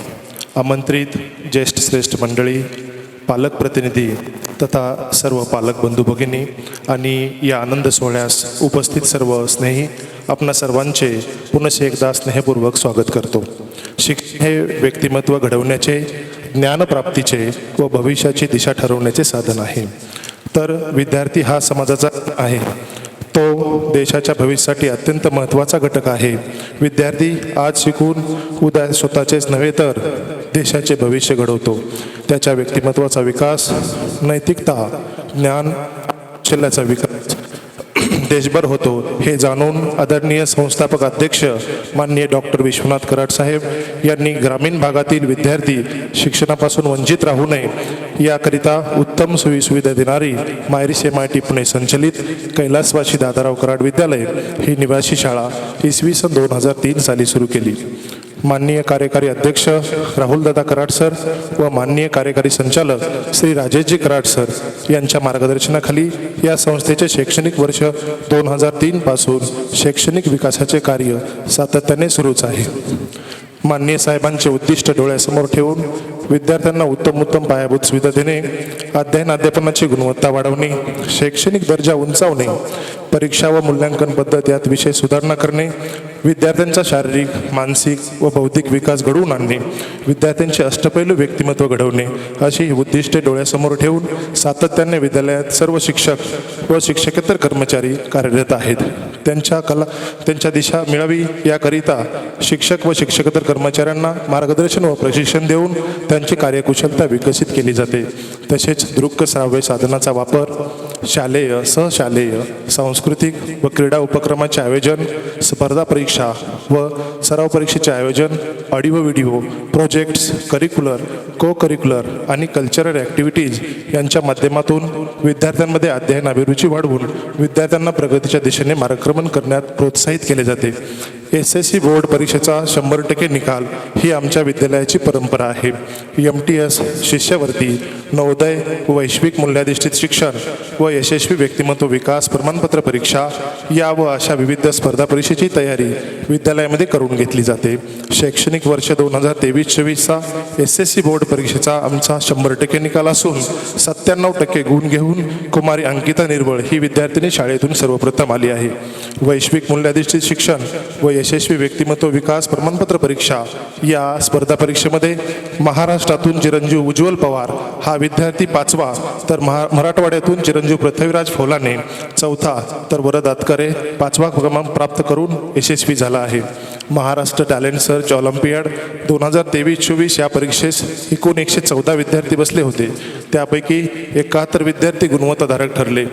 S6: आमंत्रित ज्येष्ठ श्रेष्ठ मंडळी, पालक प्रतिनिधी तथा सर्व पालक बंधू भगिनी आणि या आनंद सोहळ्यास उपस्थित सर्व स्नेही, आपणा सर्वांचे पुनश्च एकदा स्नेहपूर्वक स्वागत करतो. शिक्षण हे व्यक्तिमत्व घडवण्याचे, ज्ञानप्राप्तीचे व भविष्याची दिशा ठरवण्याचे साधन आहे. तर विद्यार्थी हा समाजाचा आहे, तो देशाच्या भविष्यासाठी अत्यंत महत्त्वाचा घटक आहे. विद्यार्थी आज शिकून उद्या स्वतःचेच नव्हे तर देशाचे भविष्य घडवतो. त्याच्या व्यक्तिमत्वाचा विकास, नैतिकता, ज्ञान, कौशल्याचा विकास देशभर होतो हे जाणून आदरणीय संस्थापक अध्यक्ष माननीय डॉक्टर विश्वनाथ कराड साहेब यांनी ग्रामीण भागातील विद्यार्थी शिक्षणापासून वंचित राहू नये याकरिता उत्तम सोयीसुविधा देणारी मायरिस MIT पुणे संचलित कैलासवासी दादाराव कराड विद्यालय ही निवासी शाळा इसवी सन 2003 साली सुरू केली. माननीय कार्यकारी अध्यक्ष राहुलदादा कराड सर व माननीय कार्यकारी संचालक श्री राजेशजी कराड सर यांच्या मार्गदर्शनाखाली या संस्थेचे शैक्षणिक वर्ष 2003 पासून शैक्षणिक विकासाचे कार्य सातत्याने सुरूच आहे. माननीय साहेबांचे उद्दिष्ट डोळ्यासमोर ठेवून विद्यार्थ्यांना उत्तम पायाभूत सुविधा देणे, अध्ययन अध्यापनाची गुणवत्ता वाढवणे, शैक्षणिक दर्जा उंचावणे, परीक्षा व मूल्यांकन पद्धत यात विषय सुधारणा करणे, विद्यार्थ्यांचा शारीरिक, मानसिक व बौद्धिक विकास घडवून आणणे, विद्यार्थ्यांचे अष्टपैलू व्यक्तिमत्व घडवणे अशी ही उद्दिष्टे डोळ्यासमोर ठेवून सातत्याने विद्यालयात सर्व शिक्षक व शिक्षकेतर कर्मचारी कार्यरत आहेत. त्यांच्या दिशा मिळावी याकरिता शिक्षक व शिक्षकेतर कर्मचाऱ्यांना मार्गदर्शन व प्रशिक्षण देऊन त्यांची कार्यकुशलता विकसित केली जाते. तसेच दृक् श्राव्य साधनाचा वापर, शालेय, सहशालेय, सांस्कृतिक व क्रीडा उपक्रमाचे आयोजन, स्पर्धा परीक्षा व सराव परीक्षेचे आयोजन, ऑडिओ व्हिडिओ प्रोजेक्ट्स, करिक्युलर, को करिक्युलर आणि कल्चरल ॲक्टिव्हिटीज यांच्या माध्यमातून विद्यार्थ्यांमध्ये अध्ययन अभिरुची वाढवून विद्यार्थ्यांना प्रगतीच्या दिशेने मार्गक्रमण करण्यात प्रोत्साहित केले जाते. SSC बोर्ड परीक्षेचा 100% निकाल ही आमच्या विद्यालयाची परंपरा आहे. MTS, शिष्यवृत्ती, नवोदय, वैश्विक मूल्याधिष्ठित शिक्षण व यशस्वी व्यक्तिमत्व विकास प्रमाणपत्र परीक्षा या व अशा विविध स्पर्धा परीक्षेची तयारी विद्यालयामध्ये करून घेतली जाते. शैक्षणिक वर्ष 2023-24चा SSC बोर्ड परीक्षेचा आमचा 100% निकाल असून 97% गुण घेऊन कुमारी अंकिता निर्बळ ही विद्यार्थिनी शाळेतून सर्वप्रथम आली आहे. वैश्विक मूल्याधिष्ठित शिक्षण व यशस्वी व्यक्तिमत्व विकास प्रमाणपत्र परीक्षा या स्पर्धा परीक्षेमध्ये महाराष्ट्रातून चिरंजीव उज्ज्वल पवार हा विद्यार्थी 5वा, तर मराठवाड्यातून चिरंजीव पृथ्वीराज फौलाने 4था, तर वरद आतकरे 5वा क्रमांक प्राप्त करून यशस्वी झाला आहे. महाराष्ट्र टॅलेंट सर्च ऑलिम्पियाड 2023-24 या परीक्षेस एकूण 114 विद्यार्थी बसले होते. त्यापैकी 71 विद्यार्थी गुणवत्ताधारक ठरले.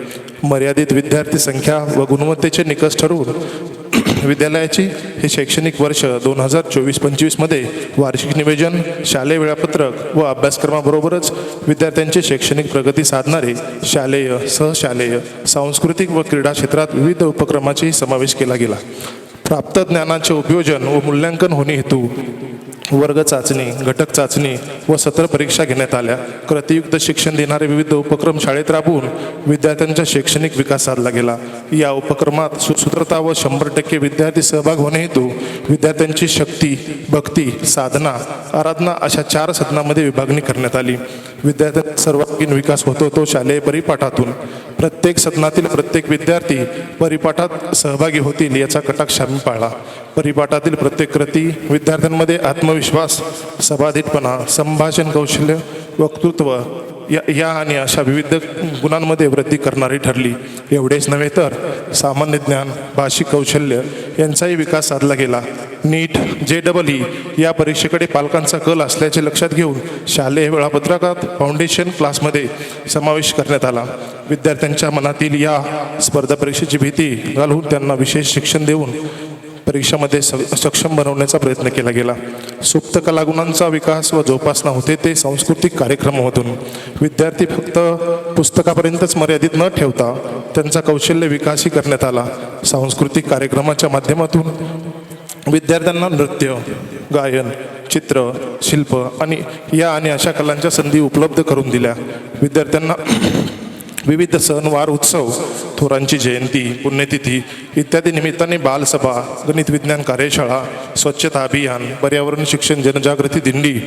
S6: मर्यादित विद्यार्थी संख्या व गुणवत्तेचे निकष ठरवून विद्यालयाची हे शैक्षणिक वर्ष 2024-25 मध्ये वार्षिक नियोजन, शालेय वेळापत्रक व अभ्यासक्रमाबरोबरच विद्यार्थ्यांची शैक्षणिक प्रगती साधणारे शालेय, सहशालेय, सांस्कृतिक व क्रीडा क्षेत्रात विविध उपक्रमाचाही समावेश केला गेला. प्राप्त ज्ञानाचे उपयोजन व मूल्यांकन होणे हेतू वर्ग चाचणी, घटक चाचणी व सत्र परीक्षा घेण्यात आल्या. कृतीयुक्त शिक्षण देणारे विविध उपक्रम शाळेत राबवून विद्यार्थ्यांचा शैक्षणिक विकास साधला गेला. या उपक्रमात सुसूत्रता व 100% विद्यार्थी सहभाग होणे हेतू विद्यार्थ्यांची शक्ती, भक्ती, साधना, आराधना अशा 4 सदनामध्ये विभागणी करण्यात आली. विद्यार्थ्यांचा सर्वांगीण विकास होतो तो शालेय परिपाठातून. प्रत्येक सदनातील प्रत्येक विद्यार्थी परिपाठात सहभागी होतील याचा कटाक्ष आम्ही पाळला. परिपाठातील प्रत्येक कृती विद्यार्थ्यांमध्ये आत्मविश्वास, सभाधितपणा, संभाषण कौशल्य, वक्तृत्व या आणि अशा विविध गुणांमध्ये वृद्धी करणारी ठरली. एवढेच नव्हे तर सामान्य ज्ञान, भाषिक कौशल्य यांचाही विकास साधला गेला. नीट, JEE या परीक्षेकडे पालकांचा कल असल्याचे लक्षात घेऊन शालेय वेळापत्रकात फाउंडेशन क्लासमध्ये समावेश करण्यात आला. विद्यार्थ्यांच्या मनातील या स्पर्धा परीक्षेची भीती घालून त्यांना विशेष शिक्षण देऊन परीक्षामध्ये सक्षम बनवण्याचा प्रयत्न केला गेला. सुप्त कलागुणांचा विकास व जोपासना होते ते सांस्कृतिक कार्यक्रमामधून. विद्यार्थी फक्त पुस्तकापर्यंतच मर्यादित न ठेवता त्यांचा कौशल्य विकासही करण्यात आला. सांस्कृतिक कार्यक्रमाच्या माध्यमातून विद्यार्थ्यांना नृत्य, गायन, चित्र, शिल्प आणि अशा कलांच्या संधी उपलब्ध करून दिल्या. विद्यार्थ्यांना विविध सण, वार, उत्सव, थोरांची जयंती, पुण्यतिथी इत्यादी निमित्ताने बालसभा, गणित विज्ञान कार्यशाळा, स्वच्छता अभियान, पर्यावरण शिक्षण जनजागृती दिंडी,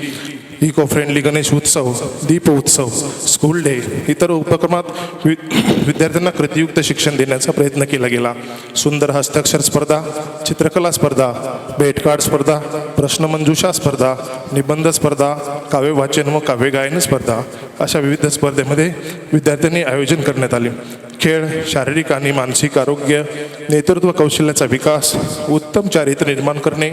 S6: इको फ्रेंडली गणेश उत्सव, दीप उत्सव, स्कूल डे इतर उपक्रमात विद्यार्थ्यांना कृतीयुक्त शिक्षण देण्याचा प्रयत्न केला गेला. सुंदर हस्ताक्षर स्पर्धा, चित्रकला स्पर्धा, भेटकार्ड स्पर्धा, प्रश्नमंजुषा स्पर्धा, निबंध स्पर्धा, काव्यवाचन व काव्यगायन स्पर्धा अशा विविध स्पर्धेमध्ये विद्यार्थ्यांनी आयोजन करण्यात आले. खेळ, शारीरिक आणि मानसिक आरोग्य, नेतृत्व कौशल्याचा विकास, उत्तम चारित्र्य निर्माण करणे,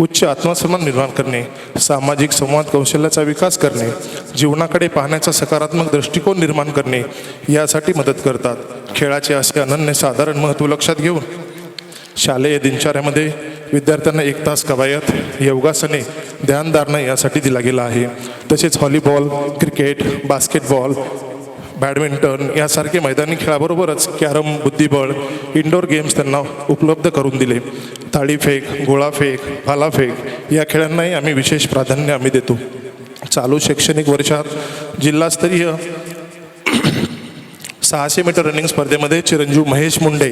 S6: उच्च आत्मसन्मान निर्माण करणे, सामाजिक संवाद कौशल्याचा विकास करणे, जीवनाकडे पाहण्याचा सकारात्मक दृष्टिकोन निर्माण करणे यासाठी मदत करतात. खेळाचे असे अनन्यसाधारण महत्त्व लक्षात घेऊन शालेय दिनचर्यामध्ये विद्यार्थ्यांना 1 तास कवायत, योगासने, ध्यानधारणा यासाठी दिला गेला आहे. तसेच व्हॉलीबॉल, क्रिकेट, बास्केटबॉल, बॅडमिंटन यासारखे मैदानी खेळाबरोबरच कॅरम, बुद्धिबळ, इंडोर गेम्स त्यांना उपलब्ध करून दिले. थाळीफेक, गोळाफेक, भालाफेक या खेळांनाही आम्ही विशेष प्राधान्य देतो. चालू शैक्षणिक वर्षात जिल्हास्तरीय 600 मीटर रनिंग स्पर्धेमध्ये चिरंजीव महेश मुंडे,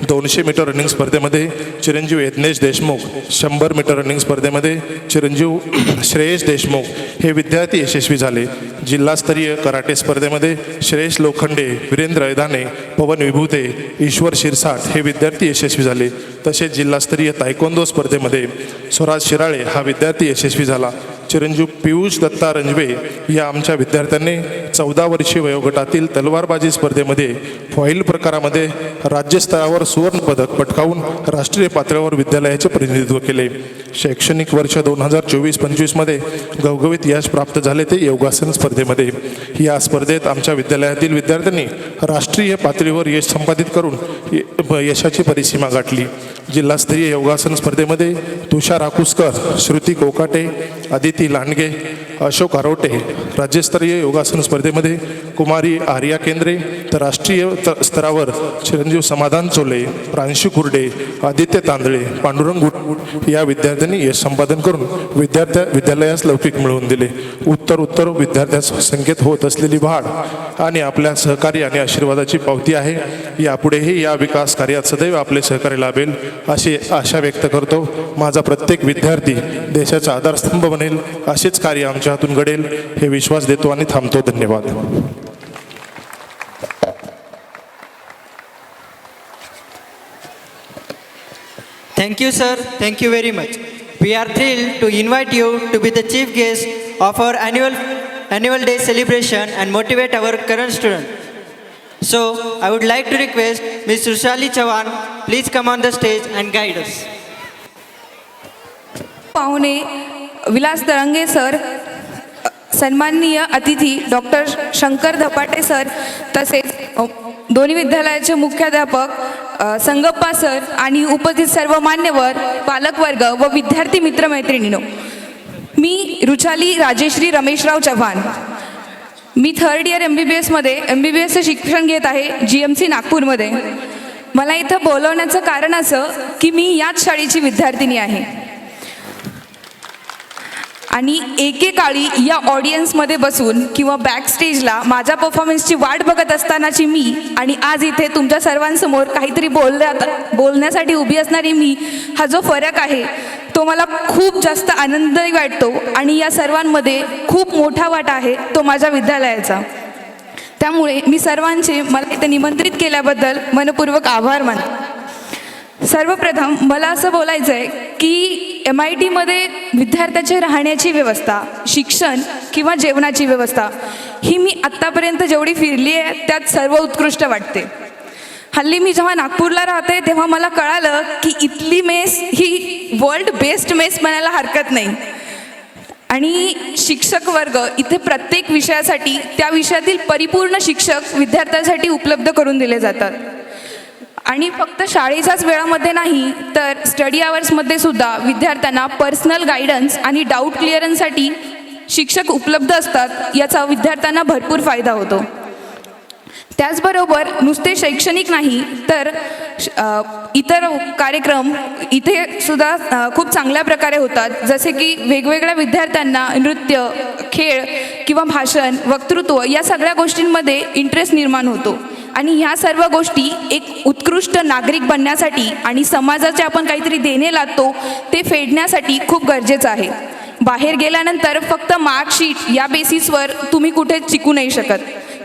S6: 200 मीटर रनिंग स्पर्धेमध्ये चिरंजीव यज्ञेश देशमुख, 100 मीटर रनिंग स्पर्धेमध्ये चिरंजीव श्रेयश देशमुख हे विद्यार्थी यशस्वी झाले. जिल्हास्तरीय कराटे स्पर्धेमध्ये श्रेयश लोखंडे, वीरेंद्र ऐदाने, पवन विभूते, ईश्वर शिरसाट हे विद्यार्थी यशस्वी झाले. तसेच जिल्हास्तरीय तायकोंदो स्पर्धेमध्ये स्वराज शिराळे हा विद्यार्थी यशस्वी झाला. चिरंजीव पियुष दत्ता रंजवे या आमच्या विद्यार्थ्यांनी 14 वर्षीय वयोगटातील तलवारबाजी स्पर्धेमध्ये फॉईल प्रकारामध्ये राज्यस्तरावर सुवर्णपदक पटकावून राष्ट्रीय पातळीवर विद्यालयाचे प्रतिनिधित्व केले. शैक्षणिक वर्ष 2024-25 मध्ये घवघवीत यश प्राप्त झाले ते योगासन स्पर्धेमध्ये. या स्पर्धेत आमच्या विद्यालयातील विद्यार्थ्यांनी राष्ट्रीय पातळीवर यश संपादित करून यशाची परिसीमा गाठली. जिल्हास्तरीय योगासन स्पर्धेमध्ये तुषार आकुसकर, श्रुती कोकाटे, आदिती लांडगे, अशोक आरोटे. राज्यस्तरीय योगासन स्पर्धेमध्ये कुमारी आर्या केंद्रे तर राष्ट्रीय स्तरावर चिरंजीव समाधान चोले, प्रांशू कुर्डे, आदित्य तांदळे, पांडुरंग गुट या विद्यार्थ्यांनी यश संपादन करून विद्यालयास लौकिक मिळवून दिले. उत्तर विद्यार्थ्यास संख्येत होत असलेली वाढ आणि आपल्या सहकार्य आणि आशीर्वादाची पावती आहे. यापुढेही या विकास कार्यात सदैव आपले सहकार्य लाभेल अशी आशा व्यक्त करतो. माझा प्रत्येक विद्यार्थी देशाचा आधारस्तंभ बनेल असेच कार्य आमच्या हातून घडेल हे विश्वास देतो आणि थांबतो. धन्यवाद.
S1: Thank you, sir. Thank you very much. We are thrilled to invite you to be the chief guest of our annual day celebration and motivate our current students. So, I would like to request Ms. Rushali Chavan, please come on the stage and guide us.
S11: पाहुणे विलास तरंगे sir, सन्माननीय अतिथी doctor Shankar धपाटे sir, तसेच दोन्ही विद्यालयाचे मुख्याध्यापक Sangappa sir आणि उपस्थित सर्व मान्यवर, पालकवर्ग व विद्यार्थी मित्रमैत्रिणींनो, मी रुचाली राजेश्री रमेशराव चव्हाण. मी 3rd इयर MBBSमध्ये MBBSचं शिक्षण घेत आहे GMC नागपूरमध्ये. मला इथं बोलवण्याचं कारण असं की मी याच शाळेची विद्यार्थिनी आहे आणि एकेकाळी या ऑडियन्समध्ये बसून किंवा बॅकस्टेजला माझ्या परफॉर्मन्सची वाट बघत असतानाची मी आणि आज इथे तुमच्या सर्वांसमोर काहीतरी बोलण्यासाठी उभी असणारी मी, हा जो फरक आहे तो मला खूप जास्त आनंदही वाटतो आणि या सर्वांमध्ये खूप मोठा वाटा आहे तो माझ्या विद्यालयाचा. त्यामुळे मी सर्वांचे मला इथे निमंत्रित केल्याबद्दल मनपूर्वक आभार मानते. सर्वप्रथम मला असं बोलायचं आहे की MITमध्ये विद्यार्थ्याच्या राहण्याची व्यवस्था, शिक्षण किंवा जेवणाची व्यवस्था ही मी आत्तापर्यंत जेवढी फिरली आहे त्यात सर्व उत्कृष्ट वाटते. हल्ली मी जेव्हा नागपूरला राहते तेव्हा मला कळालं की इथली मेस ही वर्ल्ड बेस्ट मेस म्हणायला हरकत नाही. आणि शिक्षक वर्ग इथे प्रत्येक विषयासाठी त्या विषयातील परिपूर्ण शिक्षक विद्यार्थ्यांसाठी उपलब्ध करून दिले जातात. आणि फक्त शाळेच्याच वेळामध्ये नाही तर स्टडी आवर्समध्ये सुद्धा विद्यार्थ्यांना पर्सनल गायडन्स आणि डाऊट क्लिअरन्ससाठी शिक्षक उपलब्ध असतात. याचा विद्यार्थ्यांना भरपूर फायदा होतो. त्याचबरोबर नुसते शैक्षणिक नाही तर इतर कार्यक्रम इथे सुद्धा खूप चांगल्या प्रकारे होतात. जसे की वेगवेगळ्या विद्यार्थ्यांना नृत्य, खेळ किंवा भाषण, वक्तृत्व या सगळ्या गोष्टींमध्ये इंटरेस्ट निर्माण होतो. आणि ह्या सर्व गोष्टी एक उत्कृष्ट नागरिक बनण्यासाठी आणि समाजाचे आपण काहीतरी देणे लागतो ते फेडण्यासाठी खूप गरजेचं आहे. बाहेर गेल्यानंतर फक्त मार्कशीट या बेसिसवर तुम्ही कुठे टिकू नाही शकत.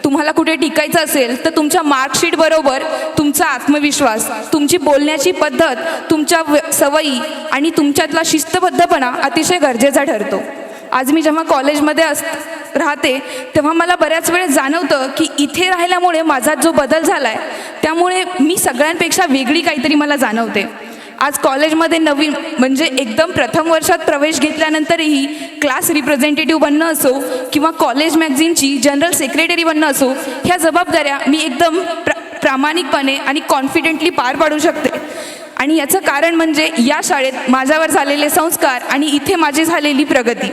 S11: तुम्हाला कुठे टिकायचं असेल तर तुमच्या मार्कशीट बरोबर तुमचा आत्मविश्वास, तुमची बोलण्याची पद्धत, तुमच्या सवयी आणि तुमच्यातला शिस्तबद्धपणा अतिशय गरजेचा ठरतो. आज मी जेव्हा कॉलेजमध्ये राहते तेव्हा मला बऱ्याच वेळ जाणवतं की इथे राहिल्यामुळे माझा जो बदल झाला आहे त्यामुळे मी सगळ्यांपेक्षा वेगळी काहीतरी मला जाणवते. आज कॉलेजमध्ये नवीन म्हणजे एकदम प्रथम वर्षात प्रवेश घेतल्यानंतरही क्लास रिप्रेझेंटेटिव्ह बनणं असो किंवा कॉलेज मॅगझिनची जनरल सेक्रेटरी बनणं असो, ह्या जबाबदाऱ्या मी एकदम प्रामाणिकपणे आणि कॉन्फिडेंटली पार पाडू शकते. आणि याचं कारण म्हणजे या शाळेत माझ्यावर झालेले संस्कार आणि इथे माझी झालेली प्रगती.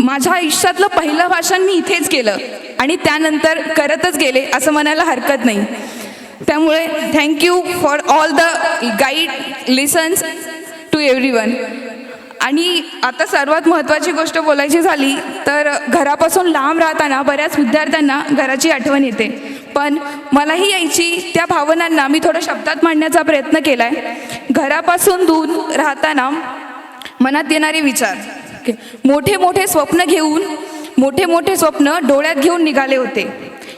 S11: माझ्या आयुष्यातलं पहिलं भाषण मी इथेच केलं आणि त्यानंतर करतच गेले असं म्हणायला हरकत नाही. त्यामुळे thank you for all the guide lessons to everyone. आणि आता सर्वात महत्त्वाची गोष्ट बोलायची झाली तर घरापासून लांब राहताना बऱ्याच विद्यार्थ्यांना घराची आठवण येते. पण मलाही यायची त्या भावनांना मी थोडं शब्दात मांडण्याचा प्रयत्न केला आहे. घरापासून दूर राहताना मनात येणारे विचार, मोठे मोठे स्वप्न डोळ्यात घेऊन निघाले होते.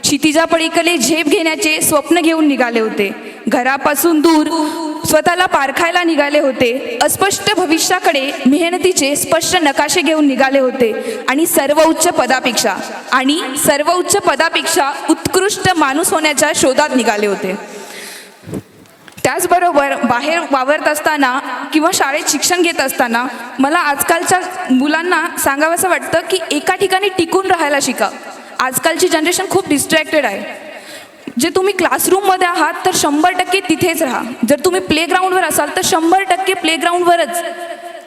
S11: क्षितिजा पलीकडे झेप घेण्याचे स्वप्न घेऊन निघाले होते. घरापासून दूर स्वतःला पारखायला निघाले होते. अस्पष्ट भविष्याकडे मेहनतीचे स्पष्ट नकाशे घेऊन निघाले होते. आणि सर्वोच्च पदापेक्षा उत्कृष्ट माणूस होण्याच्या शोधात निघाले होते. त्याचबरोबर बाहेर वावरत असताना किंवा शाळेत शिक्षण घेत असताना मला आजकालच्या मुलांना सांगावंसं वाटतं की एका ठिकाणी टिकून राहायला शिका. आजकालची जनरेशन खूप डिस्ट्रॅक्टेड आहे. जे तुम्ही क्लासरूममध्ये आहात तर 100% तिथेच राहा. जर तुम्ही प्लेग्राऊंडवर असाल तर 100% प्लेग्राऊंडवरच.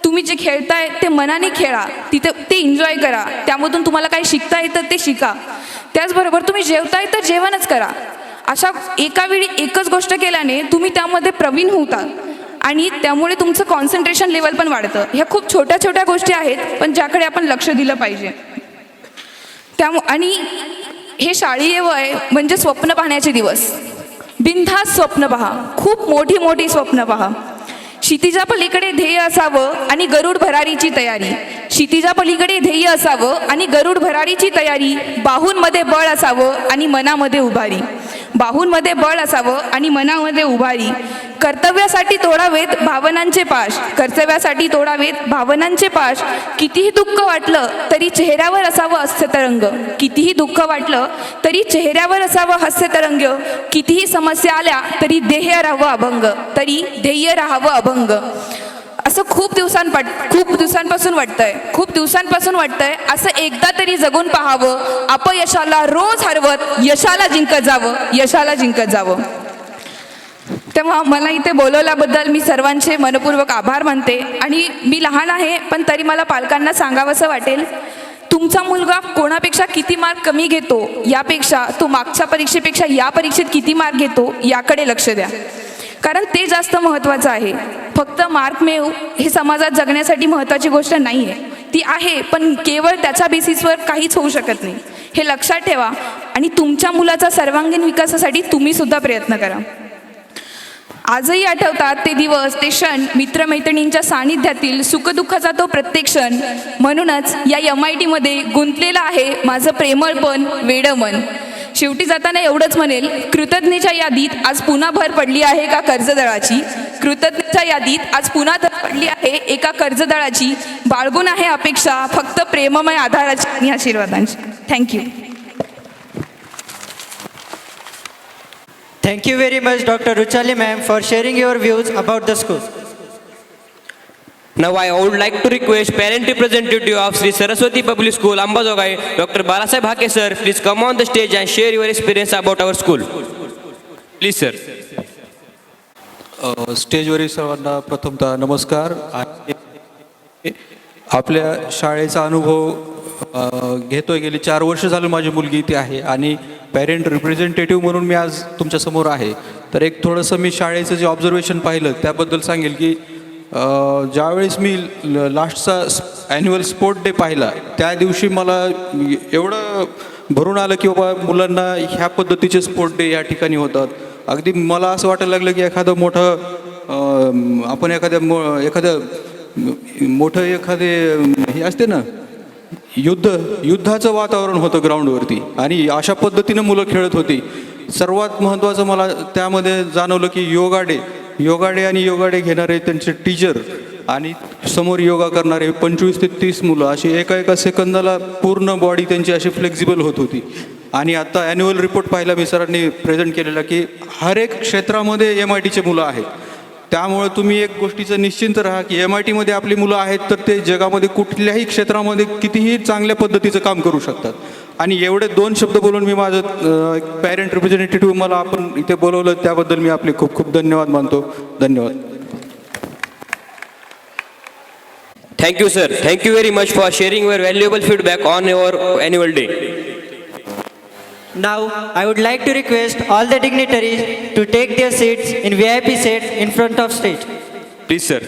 S11: तुम्ही जे खेळताय ते मनाने खेळा, तिथे ते एन्जॉय करा. त्यामधून तुम्हाला काही शिकता येतं ते शिका. त्याचबरोबर तुम्ही जेवताय तर जेवणच करा. अशा एका वेळी एकच गोष्ट केल्याने तुम्ही त्यामध्ये प्रवीण होता आणि त्यामुळे तुमचं कॉन्सन्ट्रेशन लेवल पण वाढतं. ह्या खूप छोट्या छोट्या गोष्टी आहेत पण ज्याकडे आपण लक्ष दिलं पाहिजे. आणि हे शाळीय वय म्हणजे स्वप्न पाहण्याचे दिवस. बिनधास्त स्वप्न पहा, खूप मोठी मोठी स्वप्न पहा. क्षितिजा पलीकडे ध्येय असावं आणि गरुड भरारीची तयारी. क्षितिजा पलीकडे ध्येय असावं आणि गरुड भरारीची तयारी. बाहूंमध्ये बळ असावं आणि मनामध्ये उभारी. बाहूंमध्ये बळ असावं आणि मनामध्ये उभारी. कर्तव्यासाठी तोडावेत भावनांचे पाश. कर्तव्यासाठी तोडावेत भावनांचे पाश. कितीही दुःख वाटलं तरी चेहऱ्यावर असावं हास्य तरंग. कितीही दुःख वाटलं तरी चेहऱ्यावर असावं हास्य तरंग. कितीही समस्या आल्या तरी ध्येय राहावं अभंग. असं खूप दिवसांपासून वाटतंय असं एकदा तरी जगून पाहावं. अपयशाला रोज हरवत यशाला जिंकत जावं. तेव्हा मला इथे बोलवल्याबद्दल मी सर्वांचे मनपूर्वक आभार मानते. आणि मी लहान आहे पण तरी मला पालकांना सांगावंसं वाटेल, तुमचा मुलगा कोणापेक्षा किती मार्क कमी घेतो यापेक्षा तो मागच्या परीक्षेपेक्षा या परीक्षेत किती मार्क घेतो याकडे लक्ष द्या. कारण ते जास्त महत्त्वाचं आहे. फक्त मार्क मिळवू हे समाजात जगण्यासाठी महत्त्वाची गोष्ट नाही आहे. ती आहे पण केवळ त्याच्या बेसिसवर काहीच होऊ शकत नाही. हे लक्षात ठेवा आणि तुमच्या मुलाचा सर्वांगीण विकासासाठी तुम्ही सुद्धा प्रयत्न करा. आजही आठवतात ते दिवस, ते क्षण, मित्रमैत्रिणींच्या सानिध्यातील सुखदुःखाचा तो प्रत्येक क्षण. म्हणूनच या MIT मध्ये गुंतलेलं आहे माझं प्रेमळपण, वेडं मन. शेवटी जाताना एवढंच म्हणेल, कृतज्ञतेच्या यादीत आज पुन्हा भर पडली आहे एका कर्जदळाची. कृतज्ञतेच्या यादीत आज पुन्हा भर पडली आहे एका कर्जदळाची. बाळगून आहे अपेक्षा फक्त प्रेममय आधाराची आणि आशीर्वादांची. Thank you.
S1: Thank you very much, Dr. Ruchali ma'am, for sharing your views about the school.
S2: Now I would like to request parent representative of Sri Saraswati Public School, Ambajogai, Dr. Balasaheb Hake sir, please come on the stage and share your experience about our school. Please sir.
S12: स्टेजवरील सर्वांना प्रथमतः नमस्कार. आपल्या शाळेचा अनुभव घेतोय. गेली 4 वर्ष झालं माझी मुलगी इथे आहे आणि पॅरेंट रिप्रेझेंटेटिव्ह म्हणून मी आज तुमच्यासमोर आहे. तर एक थोडंसं मी शाळेचं जे ऑब्झर्वेशन पाहिलं त्याबद्दल सांगेल की ज्यावेळेस मी लास्टचा ॲन्युअल स्पोर्ट डे पाहिला त्या दिवशी मला एवढं भरून आलं की बाबा मुलांना ह्या पद्धतीचे स्पोर्ट डे या ठिकाणी होतात. अगदी मला असं वाटायला लागलं की एखादं मोठं आपण मोठं एखादे हे असते ना युद्धाचं वातावरण होतं ग्राउंडवरती आणि अशा पद्धतीनं मुलं खेळत होती. सर्वात महत्त्वाचं मला त्यामध्ये जाणवलं की योगा डे आणि योगा डे घेणारे त्यांचे टीचर आणि समोर योगा करणारे 25 ते 30 मुलं अशी एका सेकंदाला पूर्ण बॉडी त्यांची अशी फ्लेक्झिबल होत होती. आणि आता ॲन्युअल रिपोर्ट पाहिला मी सरांनी प्रेझेंट केलेला की हर एक क्षेत्रामध्ये MITचे मुलं आहेत. त्यामुळे तुम्ही एक गोष्टीचं निश्चिंत राहा की MITमध्ये आपली मुलं आहेत तर ते जगामध्ये कुठल्याही क्षेत्रामध्ये कितीही चांगल्या पद्धतीचं काम करू शकतात. आणि एवढे 2 शब्द बोलून मी माझं पॅरेंट रिप्रेझेंटेटिव्ह मला आपण इथे बोलवलं त्याबद्दल मी आपले खूप खूप धन्यवाद मानतो. धन्यवाद.
S2: Thank you sir. Thank you very much for sharing your valuable feedback on your annual day.
S1: Now, I would like to request all the dignitaries to take their seats in VIP seats in front of stage.
S2: Please sir.